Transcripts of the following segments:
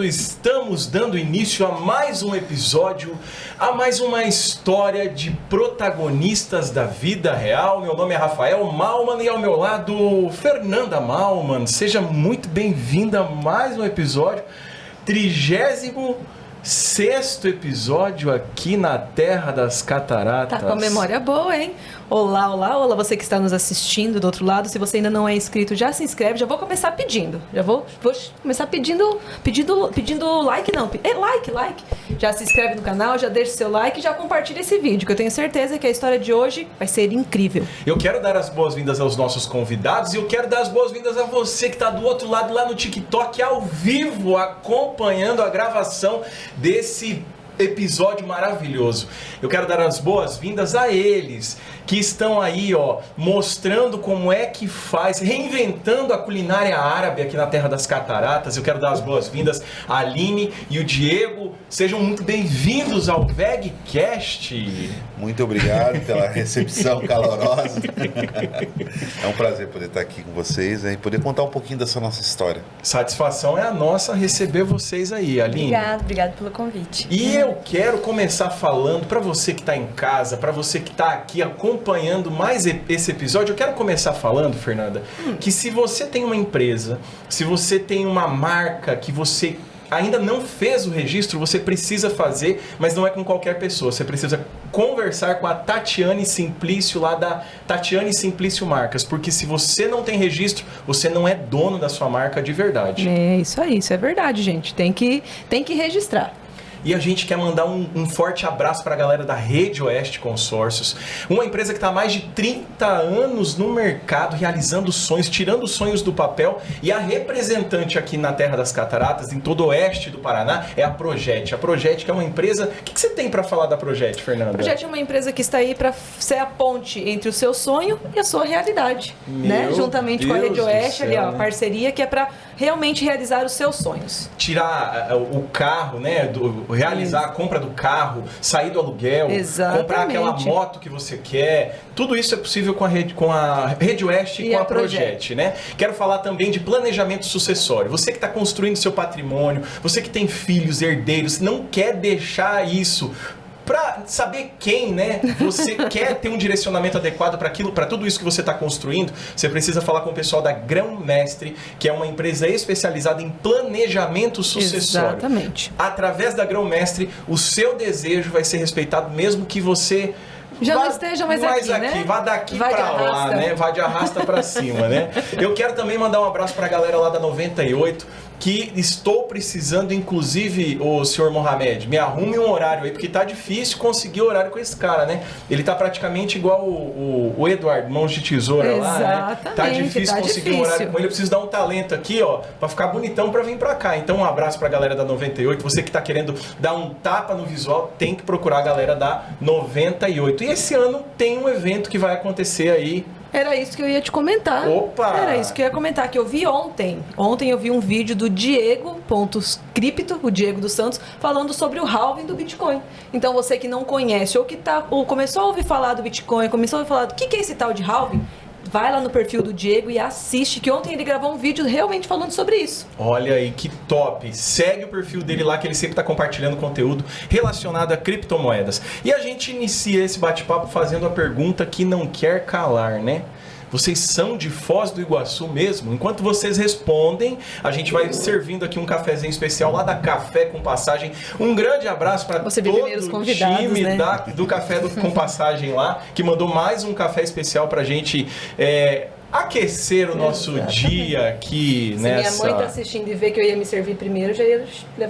Estamos dando início a mais um episódio, a mais uma história de protagonistas da vida real. Meu nome é Rafael Malman e ao meu lado, Fernanda Malman. Seja muito bem-vinda a mais um episódio, 36º episódio aqui na Terra das Cataratas. Tá com a memória boa, hein? Olá, olá, olá, você que está nos assistindo do outro lado. Se você ainda não é inscrito, já se inscreve. Já vou começar pedindo. Já vou começar pedindo like, não. Like. Já se inscreve no canal, já deixa seu like e já compartilha esse vídeo, que eu tenho certeza que a história de hoje vai ser incrível. Eu quero dar as boas-vindas aos nossos convidados e eu quero dar as boas-vindas a você que está do outro lado, lá no TikTok, ao vivo, acompanhando a gravação desse episódio maravilhoso. Eu quero dar as boas-vindas a eles que estão aí, ó, mostrando como é que faz, reinventando a culinária árabe aqui na Terra das Cataratas. Eu quero dar as boas-vindas a Aline e o Diego. Sejam muito bem-vindos ao VegCast. Muito obrigado pela recepção calorosa. É um prazer poder estar aqui com vocês e poder contar um pouquinho dessa nossa história. Satisfação é a nossa receber vocês aí, Aline. Obrigado pelo convite. E eu quero começar falando para você que está em casa, para você que está aqui acompanhando mais esse episódio, eu quero começar falando, Fernanda, que se você tem uma empresa, se você tem uma marca que você ainda não fez o registro, você precisa fazer, mas não é com qualquer pessoa. Você precisa conversar com a Tatiane Simplício, lá da Tatiane Simplício Marcas, porque se você não tem registro, você não é dono da sua marca de verdade. É isso aí, isso é verdade, gente. Tem que registrar. E a gente quer mandar um forte abraço para a galera da Rede Oeste Consórcios, uma empresa que está há mais de 30 anos no mercado, realizando sonhos, tirando sonhos do papel. E a representante aqui na Terra das Cataratas, em todo o oeste do Paraná, é a Projet. A Projet, que é uma empresa... O que você tem para falar da Projet, Fernanda? A Projet é uma empresa que está aí para ser a ponte entre o seu sonho e a sua realidade, né? Juntamente com a Rede Oeste, ali, ó, a parceria que é para realmente realizar os seus sonhos. Tirar o carro, né? Realizar a compra do carro, sair do aluguel, comprar aquela moto que você quer. Tudo isso é possível com a Rede Oeste e com a Projet, né? Quero falar também de planejamento sucessório. Você que está construindo seu patrimônio, você que tem filhos, herdeiros, não quer deixar isso para saber quem, né? Você quer ter um direcionamento adequado para aquilo, para tudo isso que você está construindo, você precisa falar com o pessoal da Grão Mestre, que é uma empresa especializada em planejamento sucessório. Exatamente. Através da Grão Mestre, o seu desejo vai ser respeitado, mesmo que você já não esteja mais aqui, né? Vá daqui para lá, né? Vá de arrasta para cima, né? Eu quero também mandar um abraço para a galera lá da 98, que estou precisando, inclusive, o senhor Mohamed, me arrume um horário aí, porque tá difícil conseguir horário com esse cara, né? Ele tá praticamente igual o Eduardo, mãos de tesoura lá, né? Tá difícil conseguir um horário com ele. Eu preciso dar um talento aqui, ó, pra ficar bonitão pra vir pra cá. Então, um abraço pra galera da 98. Você que tá querendo dar um tapa no visual, tem que procurar a galera da 98. E esse ano tem um evento que vai acontecer aí. Era isso que eu ia te comentar. Opa! Era isso que eu ia comentar, que eu vi ontem. Ontem eu vi um vídeo do Diego.Cripto, o Diego dos Santos, falando sobre o halving do Bitcoin. Então você que não conhece ou começou a ouvir falar do Bitcoin, começou a ouvir falar do que é esse tal de halving, vai lá no perfil do Diego e assiste, que ontem ele gravou um vídeo realmente falando sobre isso. Olha aí, que top! Segue o perfil dele lá, que ele sempre está compartilhando conteúdo relacionado a criptomoedas. E a gente inicia esse bate-papo fazendo a pergunta que não quer calar, né? Vocês são de Foz do Iguaçu mesmo? Enquanto vocês respondem, a gente vai servindo aqui um cafezinho especial lá da Café com Passagem. Um grande abraço para todo o time, né, do Café com Passagem lá, que mandou mais um café especial pra gente aquecer o nosso dia aqui. Se minha mãe tá assistindo e ver que eu ia me servir primeiro, eu já ia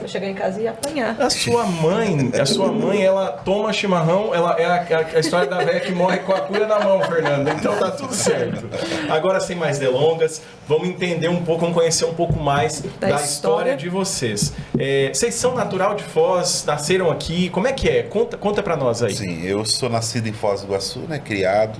chegar em casa e ia apanhar. A sua mãe, ela toma chimarrão, ela é a história da velha que morre com a cuia na mão, Fernanda. Então tá tudo certo. Agora, sem mais delongas, vamos entender um pouco, vamos conhecer um pouco mais da história de vocês. Vocês são natural de Foz, nasceram aqui, como é que é? Conta pra nós aí. Sim, eu sou nascido em Foz do Iguaçu, né, criado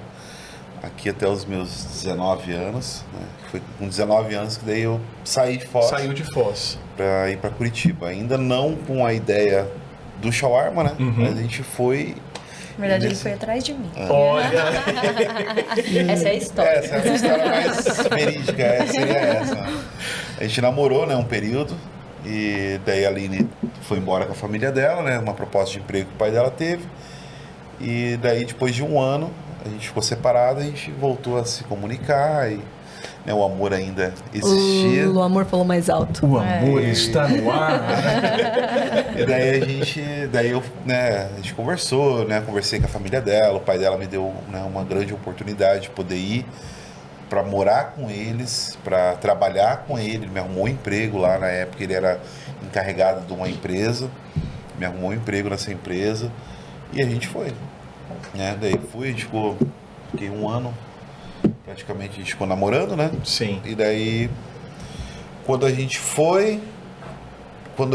aqui até os meus 19 anos, né? Foi com 19 anos que daí eu saí de Foz. Saiu de Foz. Para ir para Curitiba. Ainda não com a ideia do shawarma, né? Mas a gente foi... Na verdade, ele foi atrás de mim. Olha! Essa é a história. Essa é a história mais verídica, seria essa. A gente namorou, né, um período, E daí a Aline foi embora com a família dela, né? Uma proposta de emprego que o pai dela teve. E daí, depois de um ano, a gente ficou separado, a gente voltou a se comunicar e, né, o amor ainda existia. O amor falou mais alto. O amor está no ar. E daí a gente conversou, né? Conversei com a família dela, o pai dela me deu, né, uma grande oportunidade de poder ir para morar com eles, para trabalhar com ele. Ele me arrumou um emprego lá na época, ele era encarregado de uma empresa, me arrumou um emprego nessa empresa e a gente foi, né? Daí fui, a gente fiquei um ano, praticamente a gente ficou namorando, né? Sim. E daí, quando eu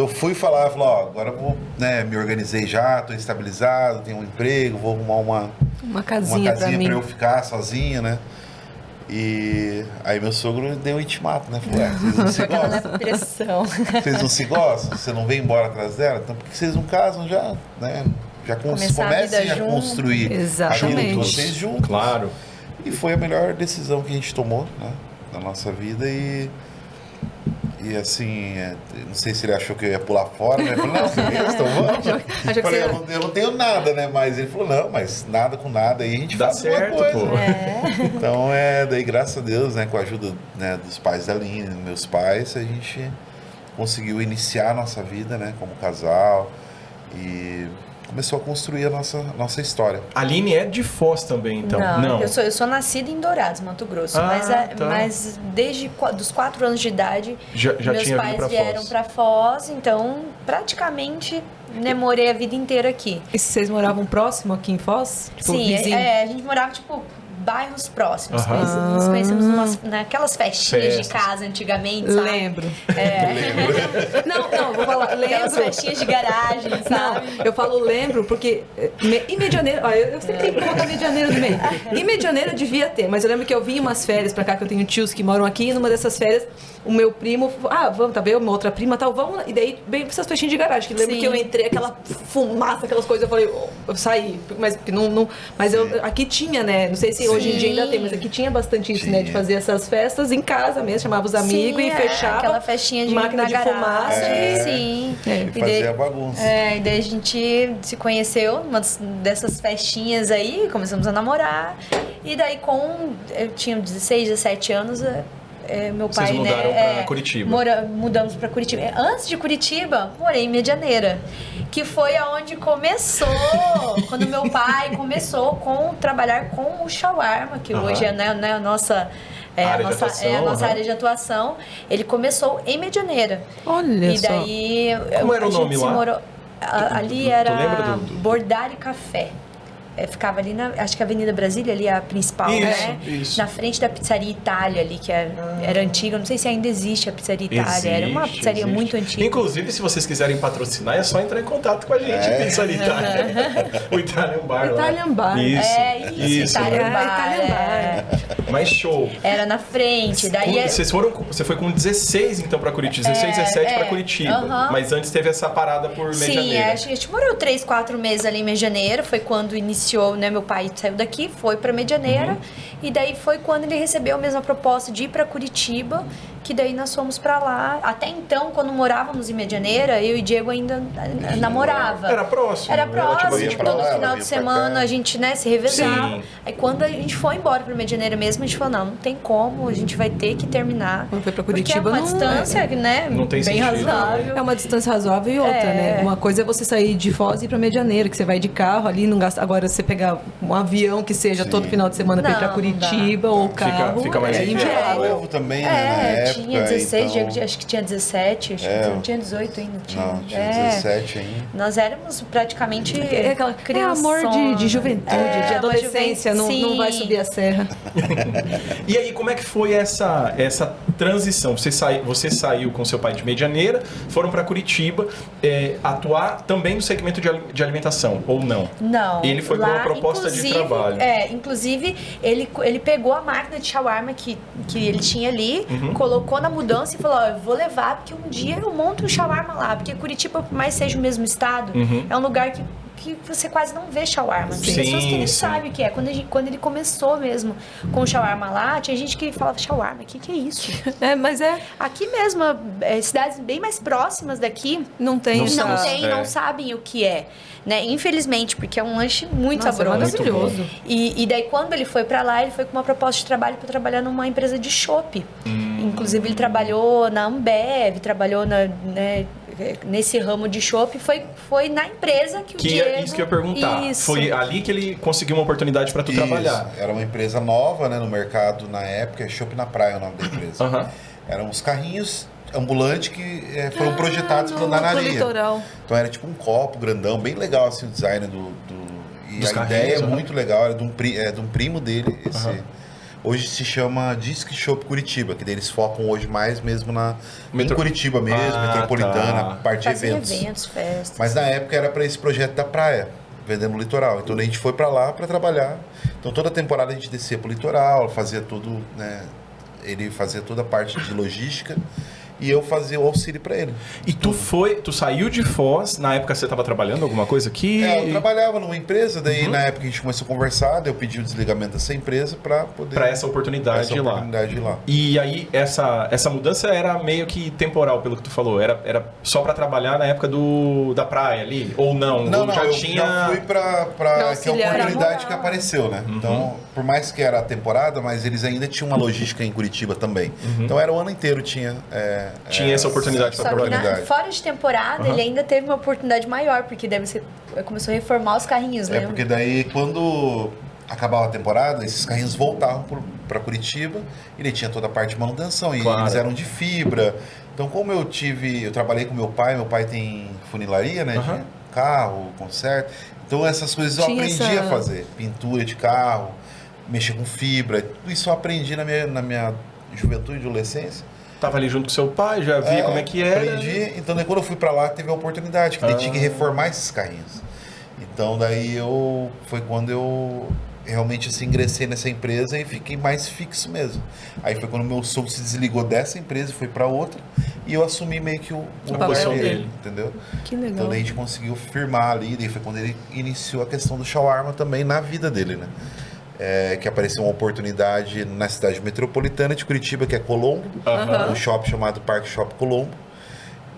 fui falar, eu falei, ó, agora eu vou, né, me organizei já, tô estabilizado, tenho um emprego, vou arrumar Uma casinha pra mim. pra eu ficar sozinho, né? E aí meu sogro deu um intimato, né? Falou, vocês não se Aquela gostam? pressão. Vocês não se gostam? Você não vem embora atrás dela? Então por que vocês não casam já, né? Já Começar a comecem vida a junto. construir a vida Exatamente. de vocês juntos. Claro. E foi a melhor decisão que a gente tomou, né, na nossa vida e assim, não sei se ele achou que eu ia pular fora, né? Ele falou, não, beleza, então vamos. Achou que Falei, você eu não tenho nada, né? Mas ele falou, não, mas nada com nada, aí a gente Dá faz alguma certo, coisa. pô. Então, daí graças a Deus, né, com a ajuda, né, dos pais da Aline, meus pais, a gente conseguiu iniciar a nossa vida, né, como casal e começou a construir a nossa história. A Aline é de Foz também, então? Não. Eu sou nascida em Dourados, Mato Grosso. Ah, tá. Mas desde dos 4 anos de idade, Já meus tinha vindo pais pra vieram Foz. para Foz, então praticamente, né, morei a vida inteira aqui. E vocês moravam próximo aqui em Foz? Tipo, Sim, vizinho? a gente morava, tipo, bairros próximos. Aham. Nos conhecemos naquelas festinhas Festas. de casa antigamente, sabe? Lembro. É. Não, vou falar. Aquelas Lembro. festinhas de garagem, sabe? Não, eu falo lembro porque em Medianeira, ó, eu sempre tenho que colocar Medianeira no meio. Em Medianeira devia ter, mas eu lembro que eu vim umas férias pra cá, que eu tenho tios que moram aqui, e numa dessas férias, o meu primo, vamos, tá bem, uma outra prima, tal, vamos lá. E daí, bem essas festinhas de garagem, que eu lembro Sim. que eu entrei, aquela fumaça, aquelas coisas, eu falei, eu saí, mas porque não mas aqui tinha, né, não sei se hoje em dia ainda tem, mas aqui tinha bastante isso, né, de Tinha. fazer essas festas em casa mesmo, chamava os amigos Sim, e fechava. aquela festinha de máquina na de garagem. fumaça. Sim. É. E fazia a bagunça. E daí a gente se conheceu numa dessas festinhas aí, começamos a namorar. E daí eu tinha 16, 17 anos, meu pai, Vocês mudaram né? pra Curitiba. Mudamos pra Curitiba. Antes de Curitiba, morei em Medianeira, que foi aonde começou, quando meu pai começou trabalhar com o shawarma, que Aham. hoje é, né, a nossa... Área de atuação, a nossa aham. área de atuação. Ele começou em Medianeira. Olha E só. daí... Como era o nome lá? Ali Tu era lembra Bordar e Café. Ficava ali acho que a Avenida Brasília, ali a principal, né? Isso. Na frente da Pizzaria Itália ali, que era antiga. Não sei se ainda existe a Pizzaria Itália. Era uma pizzaria Existe. muito antiga. Inclusive, se vocês quiserem patrocinar, é só entrar em contato com a gente, Pizzaria Itália. O Italian Bar lá. Italian Bar. Isso. Italian É, Bar. Italian Bar. Mas show. Era na frente. Daí Você foi com 16 então pra Curitiba, 16, 17 pra Curitiba. aham. Mas antes teve essa parada por Sim, Medianeira. a gente morou 3, 4 meses ali em Medianeira. Foi quando iniciou, né? Meu pai saiu daqui, foi pra Medianeira. E daí foi quando ele recebeu a mesma proposta de ir pra Curitiba, que daí nós fomos pra lá. Até então, quando morávamos em Medianeira, eu e Diego ainda namorava. Era próximo. Era próximo, relativamente pra todo lá, ela final de vinha pra semana cá. a gente, né, se revezava. Sim. Aí quando a gente foi embora pra Medianeira mesmo, a gente falou, não tem como, a gente vai ter que terminar. Quando foi pra Porque Curitiba, é uma não- distância, né, Não tem bem sentido. razoável. É uma distância razoável e outra, né? Uma coisa é você sair de Foz e ir pra Medianeira, que você vai de carro ali, não gasta. Agora, você pegar um avião que seja Sim. todo final de semana pra ir pra Não, Curitiba ou carro. Fica mais é inviável. inviável. Novo também, né, na época. Tinha 16, então... Diego acho que tinha 17, acho que não tinha 18 ainda. Não, tinha 17 ainda. Nós éramos praticamente É aquela amor de juventude, de uma adolescência, não vai sim. subir a serra. E aí, como é que foi essa transição? Você saiu com seu pai de Medianeira, foram pra Curitiba atuar também no segmento de alimentação, ou não? Não. Ele foi com uma proposta de inclusive, trabalho. Inclusive, ele pegou a máquina de shawarma que ele tinha ali, Uhum. colocou na mudança e falou, ó, eu vou levar, porque um dia eu monto um shawarma lá. Porque Curitiba, por mais seja o mesmo estado, Uhum. é um lugar que que você quase não vê shawarma. Tem Sim, pessoas que nem sim. sabem o que é. Quando ele começou mesmo com o shawarma lá, tinha gente que falava, shawarma, o que é isso? Mas Aqui mesmo, cidades bem mais próximas daqui, não tem Não essa... não sabe. tem, não sabem o que é. Né? Infelizmente, porque é um lanche muito Nossa, é saboroso. maravilhoso. E daí, quando ele foi pra lá, ele foi com uma proposta de trabalho para trabalhar numa empresa de chopp. Inclusive, ele trabalhou na Ambev, trabalhou nesse ramo de chopp. Foi na empresa que o Que Diego... é isso que eu ia perguntar. Isso. Foi ali que ele conseguiu uma oportunidade para tu trabalhar. Era uma empresa nova, né, no mercado na época, Chopp na Praia é o nome da empresa. Aham. Eram uns carrinhos ambulantes que foram projetados para andar na no areia. litoral. Então era tipo um copo grandão, bem legal assim o design e Dos a carrinhos, ideia é aham. muito legal, era de um primo dele. Hoje se chama Disque Chopp Curitiba, que daí eles focam hoje mais mesmo em Curitiba mesmo, metropolitana, tá. parte de Fazia eventos. festas. Mas na época era para esse projeto da praia, vendendo no litoral. Então a gente foi para lá para trabalhar. Então toda temporada a gente descia pro litoral, fazia tudo, né? Ele fazia toda a parte de logística e eu fazia o auxílio para ele. E tu saiu de Foz, na época você estava trabalhando alguma coisa aqui? Eu trabalhava numa empresa, daí na época a gente começou a conversar, daí eu pedi o desligamento dessa empresa para poder... Para essa oportunidade de lá. E aí, essa mudança era meio que temporal, pelo que tu falou? Era só para trabalhar na época da praia ali? Ou não? Não, Ou já eu tinha... já fui pra que é a auxiliar oportunidade moral. que apareceu, né? Então, por mais que era a temporada, mas eles ainda tinham uma logística em Curitiba também. Então era o ano inteiro, tinha essa oportunidade para Só que trabalhar. fora de temporada, ele ainda teve uma oportunidade maior, porque começou a reformar os carrinhos, né? porque daí quando acabava a temporada, esses carrinhos voltavam para Curitiba e daí tinha toda a parte de manutenção. E Claro. eles eram de fibra. Então, como eu trabalhei com meu pai tem funilaria, né? De carro, conserto. Então, essas coisas eu aprendi a fazer. Pintura de carro, mexer com fibra. Tudo isso eu aprendi na minha juventude e adolescência. Tava ali junto com seu pai, já via como é que era. Aprendi. Então, daí, quando eu fui para lá, teve a oportunidade, que daí tinha que reformar esses carrinhos. Então, daí foi quando eu realmente assim, ingressei nessa empresa e fiquei mais fixo mesmo. Aí foi quando meu sogro se desligou dessa empresa e foi para outra, e eu assumi meio que o posição lugar dele. entendeu? Que legal. Então daí a gente conseguiu firmar ali, daí foi quando ele iniciou a questão do shawarma também na vida dele, né? Que apareceu uma oportunidade na cidade metropolitana de Curitiba, que é Colombo, um shopping chamado Parque Shop Colombo.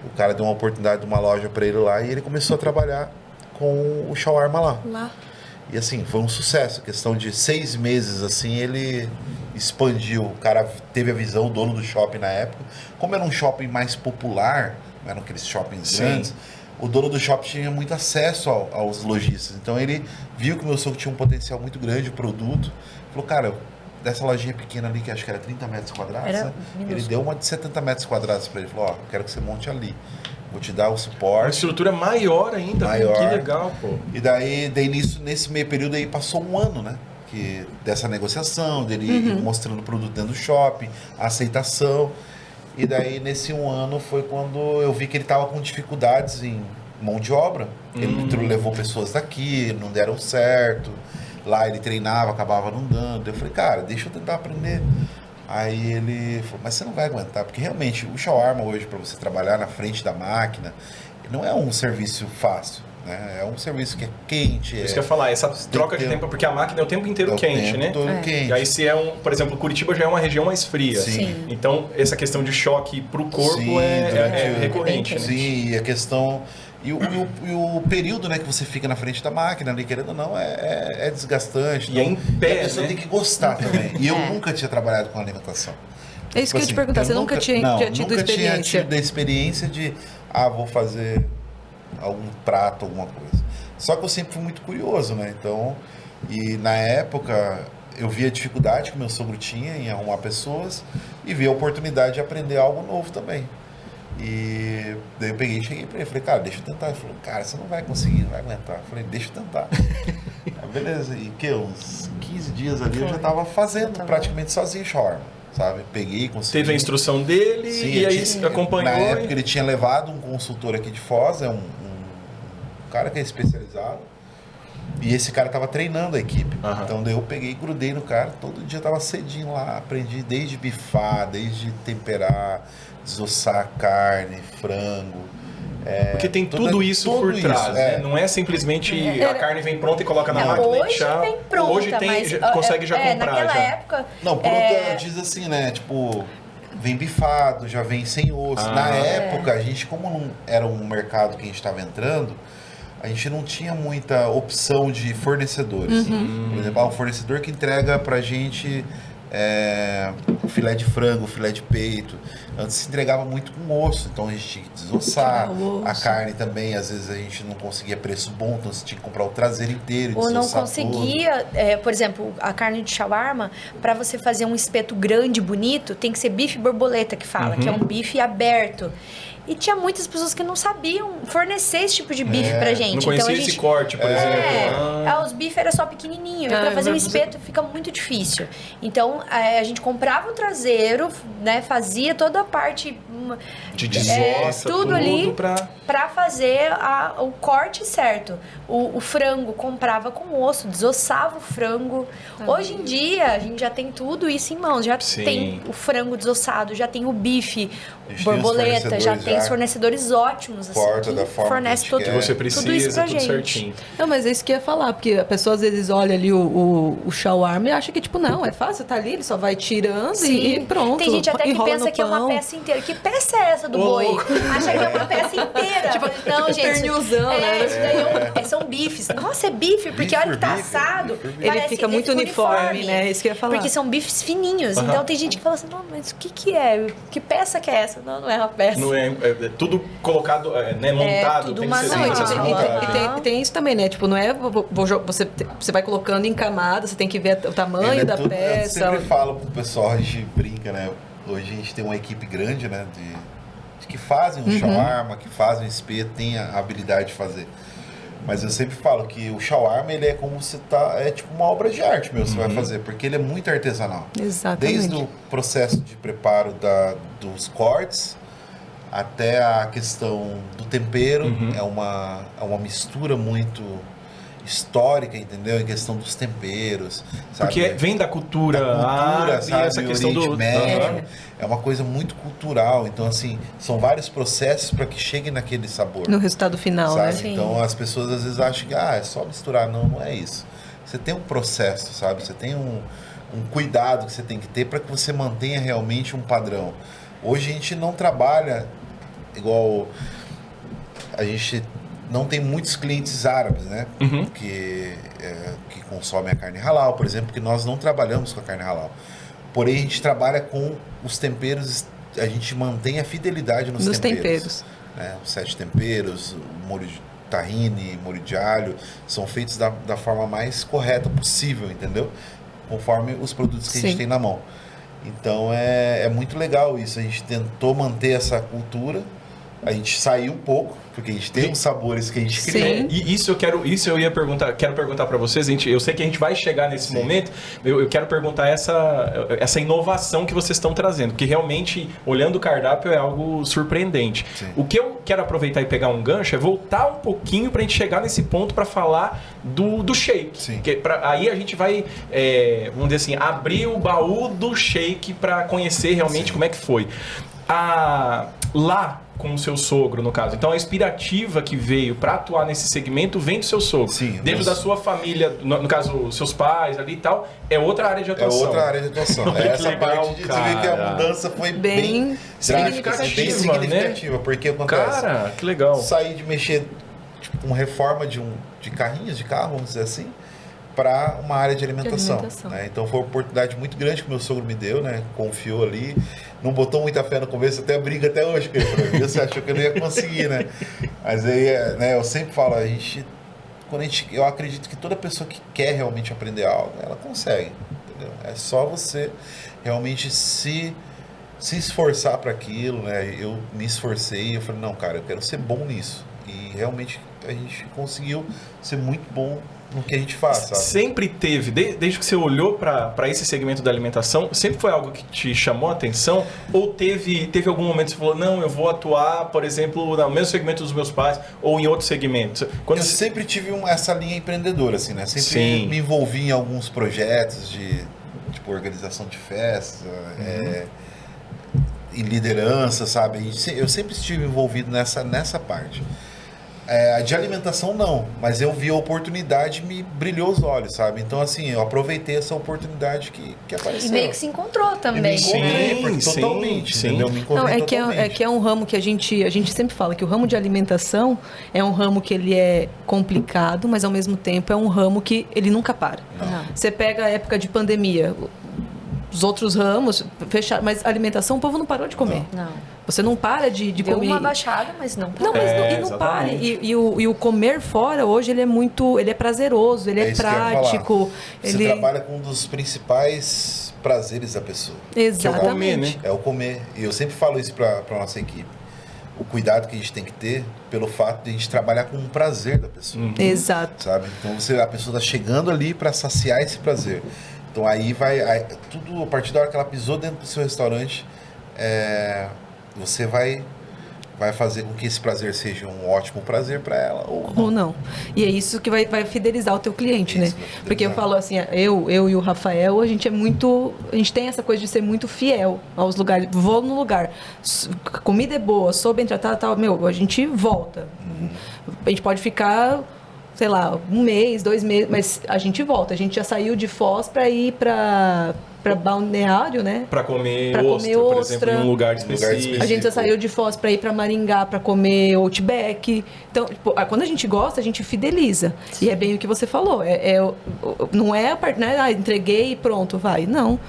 O cara deu uma oportunidade de uma loja para ele lá e ele começou a trabalhar com o shawarma lá. E assim, foi um sucesso. Questão de 6 meses, assim, ele expandiu. O cara teve a visão, o dono do shopping na época. Como era um shopping mais popular, não eram aqueles shoppings grandes, o dono do shopping tinha muito acesso aos lojistas. Então ele viu que o meu sogro tinha um potencial muito grande de produto. Falou, cara, dessa lojinha pequena ali, que acho que era 30 metros quadrados, né? Ele deu uma de 70 metros quadrados para ele. Falou, ó, quero que você monte ali. Vou te dar o Uma suporte. estrutura maior ainda. Maior. Que legal, pô. E daí nesse meio período aí passou um ano, né? Dessa negociação, dele ir mostrando o produto dentro do shopping, a aceitação. E daí nesse um ano foi quando eu vi que ele estava com dificuldades em mão de obra. Ele levou pessoas daqui, não deram certo. Lá ele treinava, acabava não dando. Eu falei, cara, deixa eu tentar aprender. Aí ele falou, mas você não vai aguentar, porque realmente o shawarma hoje, para você trabalhar na frente da máquina, não é um serviço fácil, né? É um serviço que é quente. Isso que eu ia falar, essa troca de tempo, porque a máquina é o tempo inteiro quente, né? Quente. E aí se por exemplo, Curitiba já é uma região mais fria. Sim. Então essa questão de choque pro corpo é recorrente, né? Sim, e a questão... E o período, né, que você fica na frente da máquina, ali, querendo ou não, é desgastante. E é em pé, a pessoa né? tem que gostar também. E eu nunca tinha trabalhado com alimentação. É isso que eu ia te perguntar, você nunca tinha tido nunca experiência? tinha tido a experiência de, vou fazer algum prato, alguma coisa. Só que eu sempre fui muito curioso, né? Então, e na época, eu via a dificuldade que meu sogro tinha em arrumar pessoas e via a oportunidade de aprender algo novo também. E daí eu peguei e cheguei pra ele, falei, cara, deixa eu tentar. Ele falou, cara, você não vai conseguir, não vai aguentar. Eu falei, deixa eu tentar. Beleza, e uns 15 dias ali eu já tava fazendo praticamente sozinho shawarma, sabe? Peguei, consegui. Teve a instrução dele. Sim, e aí acompanhou. Na época ele tinha levado um consultor aqui de Foz, um cara que é especializado, e esse cara tava treinando a equipe. Então daí eu peguei e grudei no cara, todo dia tava cedinho lá, aprendi desde bifar, desde temperar, desossar carne, frango, Porque tem tudo isso por trás, né? Não é simplesmente a carne vem pronta e coloca na máquina hoje e tchau. vem pronta, Hoje tem, mas, consegue já comprar. naquela Já. época... Não, pronta diz assim, né? Tipo, vem bifado, já vem sem osso. Na época, a gente, como não era um mercado que a gente estava entrando, a gente não tinha muita opção de fornecedores. Por exemplo, um fornecedor que entrega pra gente filé de frango, filé de peito. Antes se entregava muito com osso, então a gente tinha que desossar. A carne também, às vezes a gente não conseguia preço bom, então você tinha que comprar o traseiro inteiro e Ou não desossar conseguia, por exemplo, a carne de shawarma, para você fazer um espeto grande, bonito, tem que ser bife borboleta que fala, que é um bife aberto. E tinha muitas pessoas que não sabiam fornecer esse tipo de bife pra gente. Não conhecia então, a gente, esse corte, por exemplo. Os bifes era só pequenininho. E pra fazer um espeto fica muito difícil. Então, a gente comprava o traseiro, né? Fazia toda a parte... De desossa, tudo ali pra fazer o corte certo. O frango comprava com osso, desossava o frango. Hoje em dia, a gente já tem tudo isso em mãos. Já tem o frango desossado, já tem o bife borboleta, já tem fornecedores ótimos. Assim, da forma fornece tudo, que você precisa, tudo isso pra gente. certinho. Não, mas é isso que eu ia falar, porque a pessoa às vezes olha ali o shawarma e acha que, tipo, não, é fácil, tá ali, ele só vai tirando e pronto. Tem gente até que enrola pensa no que é uma pão. peça inteira. Que peça é essa do boi? Acha que é uma peça inteira. Não, gente. Pernilzão, né? Isso daí são bifes. Nossa, é bife, porque a hora que tá assado, ele fica muito uniforme, né? Isso que eu ia falar. Porque são bifes fininhos. Então tem gente que fala assim, não, mas o que é? Que peça que é essa? Não, não é uma peça. Não é tudo colocado, né, montado, tudo tem que ser manual. assim, tem isso também, né? Tipo, não é você vai colocando em camada, você tem que ver o tamanho da peça. Eu sempre falo pro pessoal, a gente brinca, né? Hoje a gente tem uma equipe grande, né? De que fazem um shawarma, que fazem um espeto, tem a habilidade de fazer. Mas eu sempre falo que o shawarma, ele é como você tá... É tipo uma obra de arte mesmo, você vai fazer. Porque ele é muito artesanal. Exatamente. Desde o processo de preparo dos cortes até a questão do tempero. É uma mistura muito histórica, entendeu? Em questão dos temperos, sabe? Porque vem da cultura sabe? e essa questão do... Médio. É uma coisa muito cultural. Então, assim, são vários processos para que chegue naquele sabor. No resultado final, sabe? né? Sim. Então, as pessoas às vezes acham que é só misturar. Não, não é isso. Você tem um processo, sabe? Você tem um cuidado que você tem que ter para que você mantenha realmente um padrão. Hoje a gente não trabalha igual... A gente não tem muitos clientes árabes, né? Que consomem a carne halal, por exemplo, porque nós não trabalhamos com a carne halal. Porém, a gente trabalha com os temperos, a gente mantém a fidelidade nos temperos. Né? Os 7 temperos, o molho de tahine, molho de alho, são feitos da forma mais correta possível, entendeu? Conforme os produtos que a gente tem na mão. Então, é muito legal isso. A gente tentou manter essa cultura. A gente saiu um pouco, porque a gente tem uns sabores que a gente cria. E isso eu ia perguntar, quero perguntar para vocês, eu sei que a gente vai chegar nesse momento, eu quero perguntar essa inovação que vocês estão trazendo, porque realmente, olhando o cardápio, é algo surpreendente. Sim. O que eu quero aproveitar e pegar um gancho é voltar um pouquinho para a gente chegar nesse ponto para falar do shake. Sim. Aí a gente vai, vamos dizer assim, abrir o baú do shake para conhecer realmente como é que foi. Lá com o seu sogro, no caso. Então, a inspirativa que veio para atuar nesse segmento vem do seu sogro. Sim. Dentro da sua família, no caso, seus pais ali e tal, é outra área de atuação. É outra área de atuação. Essa legal, parte de ver que a mudança foi bem significativa, né? Porque acontece. Cara, que legal. Sair de mexer uma reforma de carrinhos, de carro, vamos dizer assim, para uma área de alimentação. Né? Então foi uma oportunidade muito grande que meu sogro me deu, né? Confiou ali, não botou muita fé no começo, até briga até hoje com ele. Você achou que eu não ia conseguir, né? Mas aí, né, eu sempre falo, eu acredito que toda pessoa que quer realmente aprender algo, ela consegue, entendeu? É só você realmente se esforçar para aquilo, né? Eu me esforcei, eu falei, não, cara, eu quero ser bom nisso. E realmente a gente conseguiu ser muito bom no que a gente faz, sabe? Sempre teve, desde que você olhou para esse segmento da alimentação, sempre foi algo que te chamou a atenção? Ou teve algum momento que você falou, não, eu vou atuar, por exemplo, no mesmo segmento dos meus pais ou em outro segmento? Eu sempre tive essa linha empreendedora, assim, né? Sempre me envolvi em alguns projetos de tipo, organização de festas, em liderança, sabe? Eu sempre estive envolvido nessa parte. De alimentação não, mas eu vi a oportunidade e me brilhou os olhos, sabe? Então, assim, eu aproveitei essa oportunidade que apareceu. E meio que se encontrou também. Totalmente, sim. entendeu? Me encontrei totalmente. É um ramo que a gente sempre fala que o ramo de alimentação é um ramo que ele é complicado, mas ao mesmo tempo é um ramo que ele nunca para. Não. Você pega a época de pandemia, os outros ramos fecharam, mas a alimentação o povo não parou de comer. Não. Você não para de Deu comer. uma baixada, mas não. Não, mas não para. exatamente. E o comer fora hoje ele é prazeroso, ele é isso que eu ia prático. falar. Você trabalha com um dos principais prazeres da pessoa. Exatamente. É o comer. E eu sempre falo isso para nossa equipe. O cuidado que a gente tem que ter pelo fato de a gente trabalhar com o prazer da pessoa. Exato. Sabe? Então a pessoa está chegando ali para saciar esse prazer. Então aí tudo a partir da hora que ela pisou dentro do seu restaurante, você vai fazer com que esse prazer seja um ótimo prazer para ela ou não. E é isso que vai fidelizar o teu cliente, né? Porque eu falo assim, eu e o Rafael, a gente tem essa coisa de ser muito fiel aos lugares. Vou no lugar, comida é boa, sou bem tratada, tal, a gente volta. A gente pode ficar, sei lá, 1 mês, 2 meses, mas a gente volta. A gente já saiu de Foz para ir para Balneário, né? Para comer ostra, por exemplo, em um lugar específico. A gente já saiu de Foz para ir para Maringá para comer Outback. Então, quando a gente gosta, a gente fideliza. E é bem o que você falou. Não é a parte, né? Entreguei e pronto, vai. Não.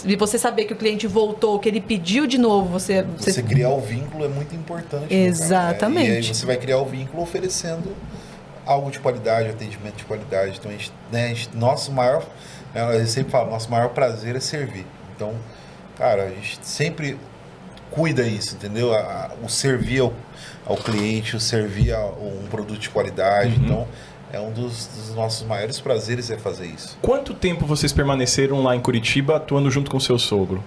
E você saber que o cliente voltou, que ele pediu de novo, você criar o vínculo é muito importante. Exatamente. E aí você vai criar o vínculo oferecendo algo de qualidade, atendimento de qualidade. Então, eu sempre falo, nosso maior prazer é servir. Então, cara, a gente sempre cuida isso, entendeu? O servir ao cliente, o servir a um produto de qualidade. Então, é um dos nossos maiores prazeres é fazer isso. Quanto tempo vocês permaneceram lá em Curitiba atuando junto com o seu sogro?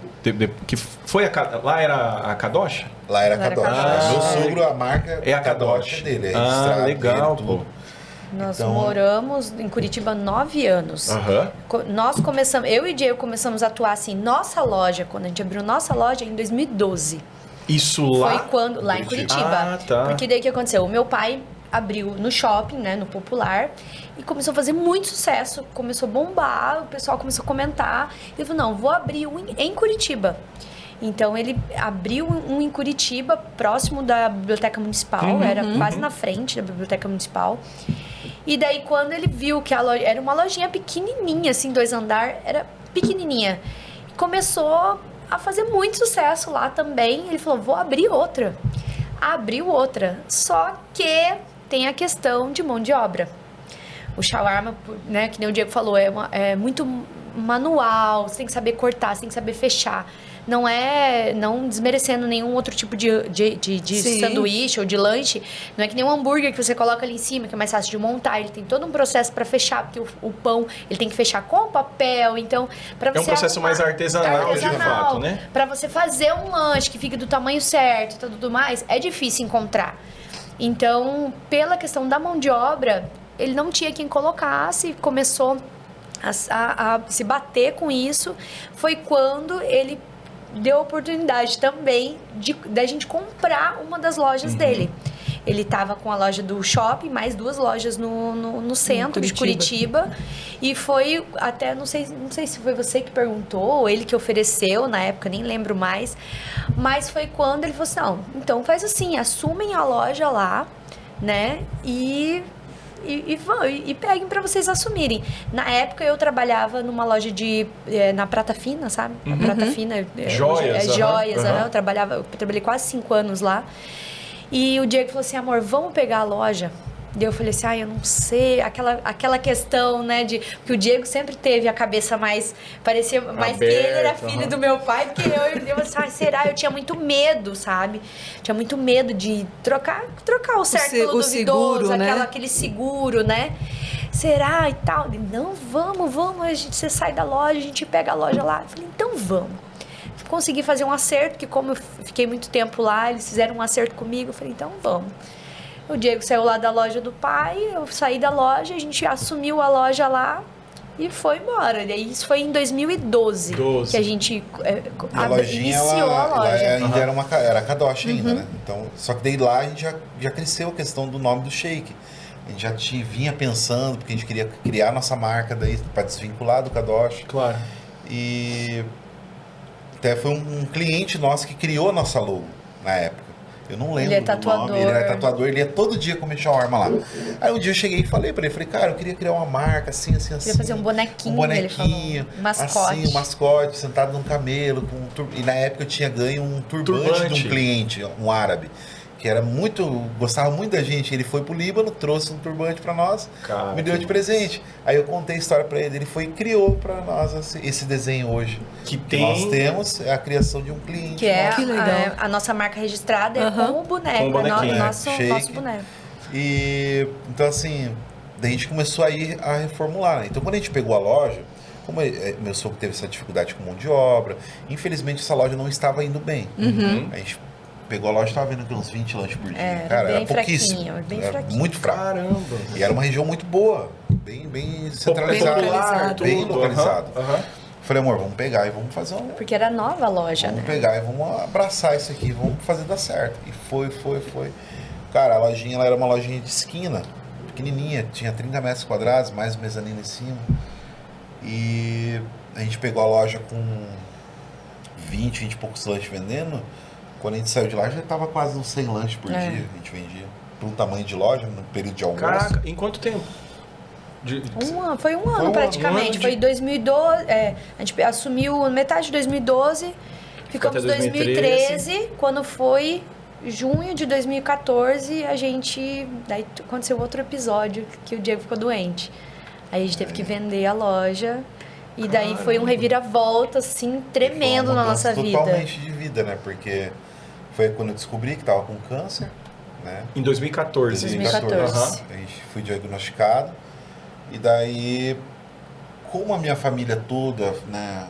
Lá era a Kadosh? Lá era a Kadosh. Meu sogro, a marca é a Kadosh dele. Legal, dele, pô. Nós moramos em Curitiba 9 anos. Nós começamos, eu e o Diego começamos a atuar assim, nossa loja, quando a gente abriu nossa loja em 2012. Isso lá? Foi lá em Curitiba. Tá. Porque daí o que aconteceu? O meu pai abriu no shopping, né, no Popular, e começou a fazer muito sucesso, começou a bombar, o pessoal começou a comentar. Ele falou, não, vou abrir um em Curitiba. Então, ele abriu um em Curitiba, próximo da Biblioteca Municipal, era quase na frente da Biblioteca Municipal. E daí, quando ele viu que a loja era uma lojinha pequenininha, assim, 2 andares, era pequenininha. E começou a fazer muito sucesso lá também. Ele falou, vou abrir outra. Abriu outra. Só que tem a questão de mão de obra. O shawarma, né, que nem o Diego falou, é muito manual, você tem que saber cortar, você tem que saber fechar. Não desmerecendo nenhum outro tipo de sanduíche ou de lanche. Não é que nem um hambúrguer que você coloca ali em cima, que é mais fácil de montar. Ele tem todo um processo para fechar, porque o pão ele tem que fechar com papel. Então, para você é um processo mais artesanal, de fato, né? Para você fazer um lanche que fique do tamanho certo e tudo mais, é difícil encontrar. Então, pela questão da mão de obra, ele não tinha quem colocasse, começou a se bater com isso. Foi quando ele deu a oportunidade também da gente comprar uma das lojas dele. Ele estava com a loja do shopping, mais 2 lojas no centro de Curitiba. E foi até, não sei se foi você que perguntou, ou ele que ofereceu, na época, nem lembro mais. Mas foi quando ele falou assim, não, então faz assim, assumem a loja lá, né, e peguem para vocês assumirem. Na época eu trabalhava numa loja na Prata Fina, sabe? A Prata Fina joias. Joias. Eu trabalhei quase 5 anos lá. E o Diego falou assim, amor, vamos pegar a loja? E eu falei assim, eu não sei, aquela questão, né, que o Diego sempre teve a cabeça mais, parecia mais aberta, que ele era filho do meu pai, porque eu assim, será? Eu tinha muito medo, sabe? Tinha muito medo de trocar o certo pelo duvidoso, seguro, né? Aquele seguro, né? Será e tal? E, não, vamos, você sai da loja, a gente pega a loja lá. Eu falei, então vamos. Consegui fazer um acerto, que como eu fiquei muito tempo lá, eles fizeram um acerto comigo, eu falei, então vamos. O Diego saiu lá da loja do pai, eu saí da loja, a gente assumiu a loja lá e foi embora. E aí isso foi em 2012 12. que a gente E a lojinha, iniciou a ela loja. ainda era Kadosh ainda, né? Então, só que daí lá a gente já cresceu a questão do nome do shake. A gente já vinha pensando, porque a gente queria criar nossa marca daí para desvincular do Kadosh. Claro. E até foi um cliente nosso que criou a nossa logo na época. Eu não lembro Ele é do tatuador. nome. Ele era tatuador, ele ia todo dia comer shawarma lá. Aí um dia eu cheguei e falei pra ele, cara, eu queria criar uma marca assim, assim, assim. Queria fazer um bonequinho, ele falou. Um mascote. Assim, um mascote, sentado num camelo. E na época eu tinha ganho um turbante de um cliente, um árabe. Que era gostava muito da gente. Ele foi pro Líbano, trouxe um turbante pra nós, Cara, me deu de presente. Aí eu contei a história pra ele, ele foi e criou pra nós esse desenho hoje. Que nós temos é a criação de um cliente. Que é Que legal. a nossa marca registrada é com o boneco, Com o bonequinho, nosso boneco. E então assim, daí a gente começou a ir a reformular, né? Então quando a gente pegou a loja, como meu sogro teve essa dificuldade com mão de obra, infelizmente essa loja não estava indo bem. A gente pegou a loja e estava vendo uns 20 lanches por dia. Cara, era pouquíssimo. Bem era fraquinho. muito fraco. Caramba. E era uma região muito boa, bem centralizada, localizado. bem Tudo. localizado. Aham. Falei, amor, vamos pegar e vamos fazer um... Porque era nova a loja, Vamos né? pegar e vamos abraçar isso aqui, vamos fazer dar certo. E foi. Cara, a lojinha ela era uma lojinha de esquina, pequenininha, tinha 30 metros quadrados, mais um mezanino em cima. E a gente pegou a loja com 20 e poucos lanches vendendo. Quando a gente saiu de lá, já estava quase uns 100 lanches por dia. A gente vendia para um tamanho de loja, no período de almoço. Caraca, em quanto tempo? Foi um ano praticamente. Foi em 2012. A gente assumiu metade de 2012, ficamos em 2013. Quando foi junho de 2014, daí aconteceu outro episódio que o Diego ficou doente. Aí a gente teve que vender a loja. E daí foi um reviravolta, assim, tremendo na nossa vida. Totalmente de vida, né? Porque foi quando eu descobri que estava com câncer, né? Em 2014. 2014. A gente foi diagnosticado. E daí, como a minha família toda, né?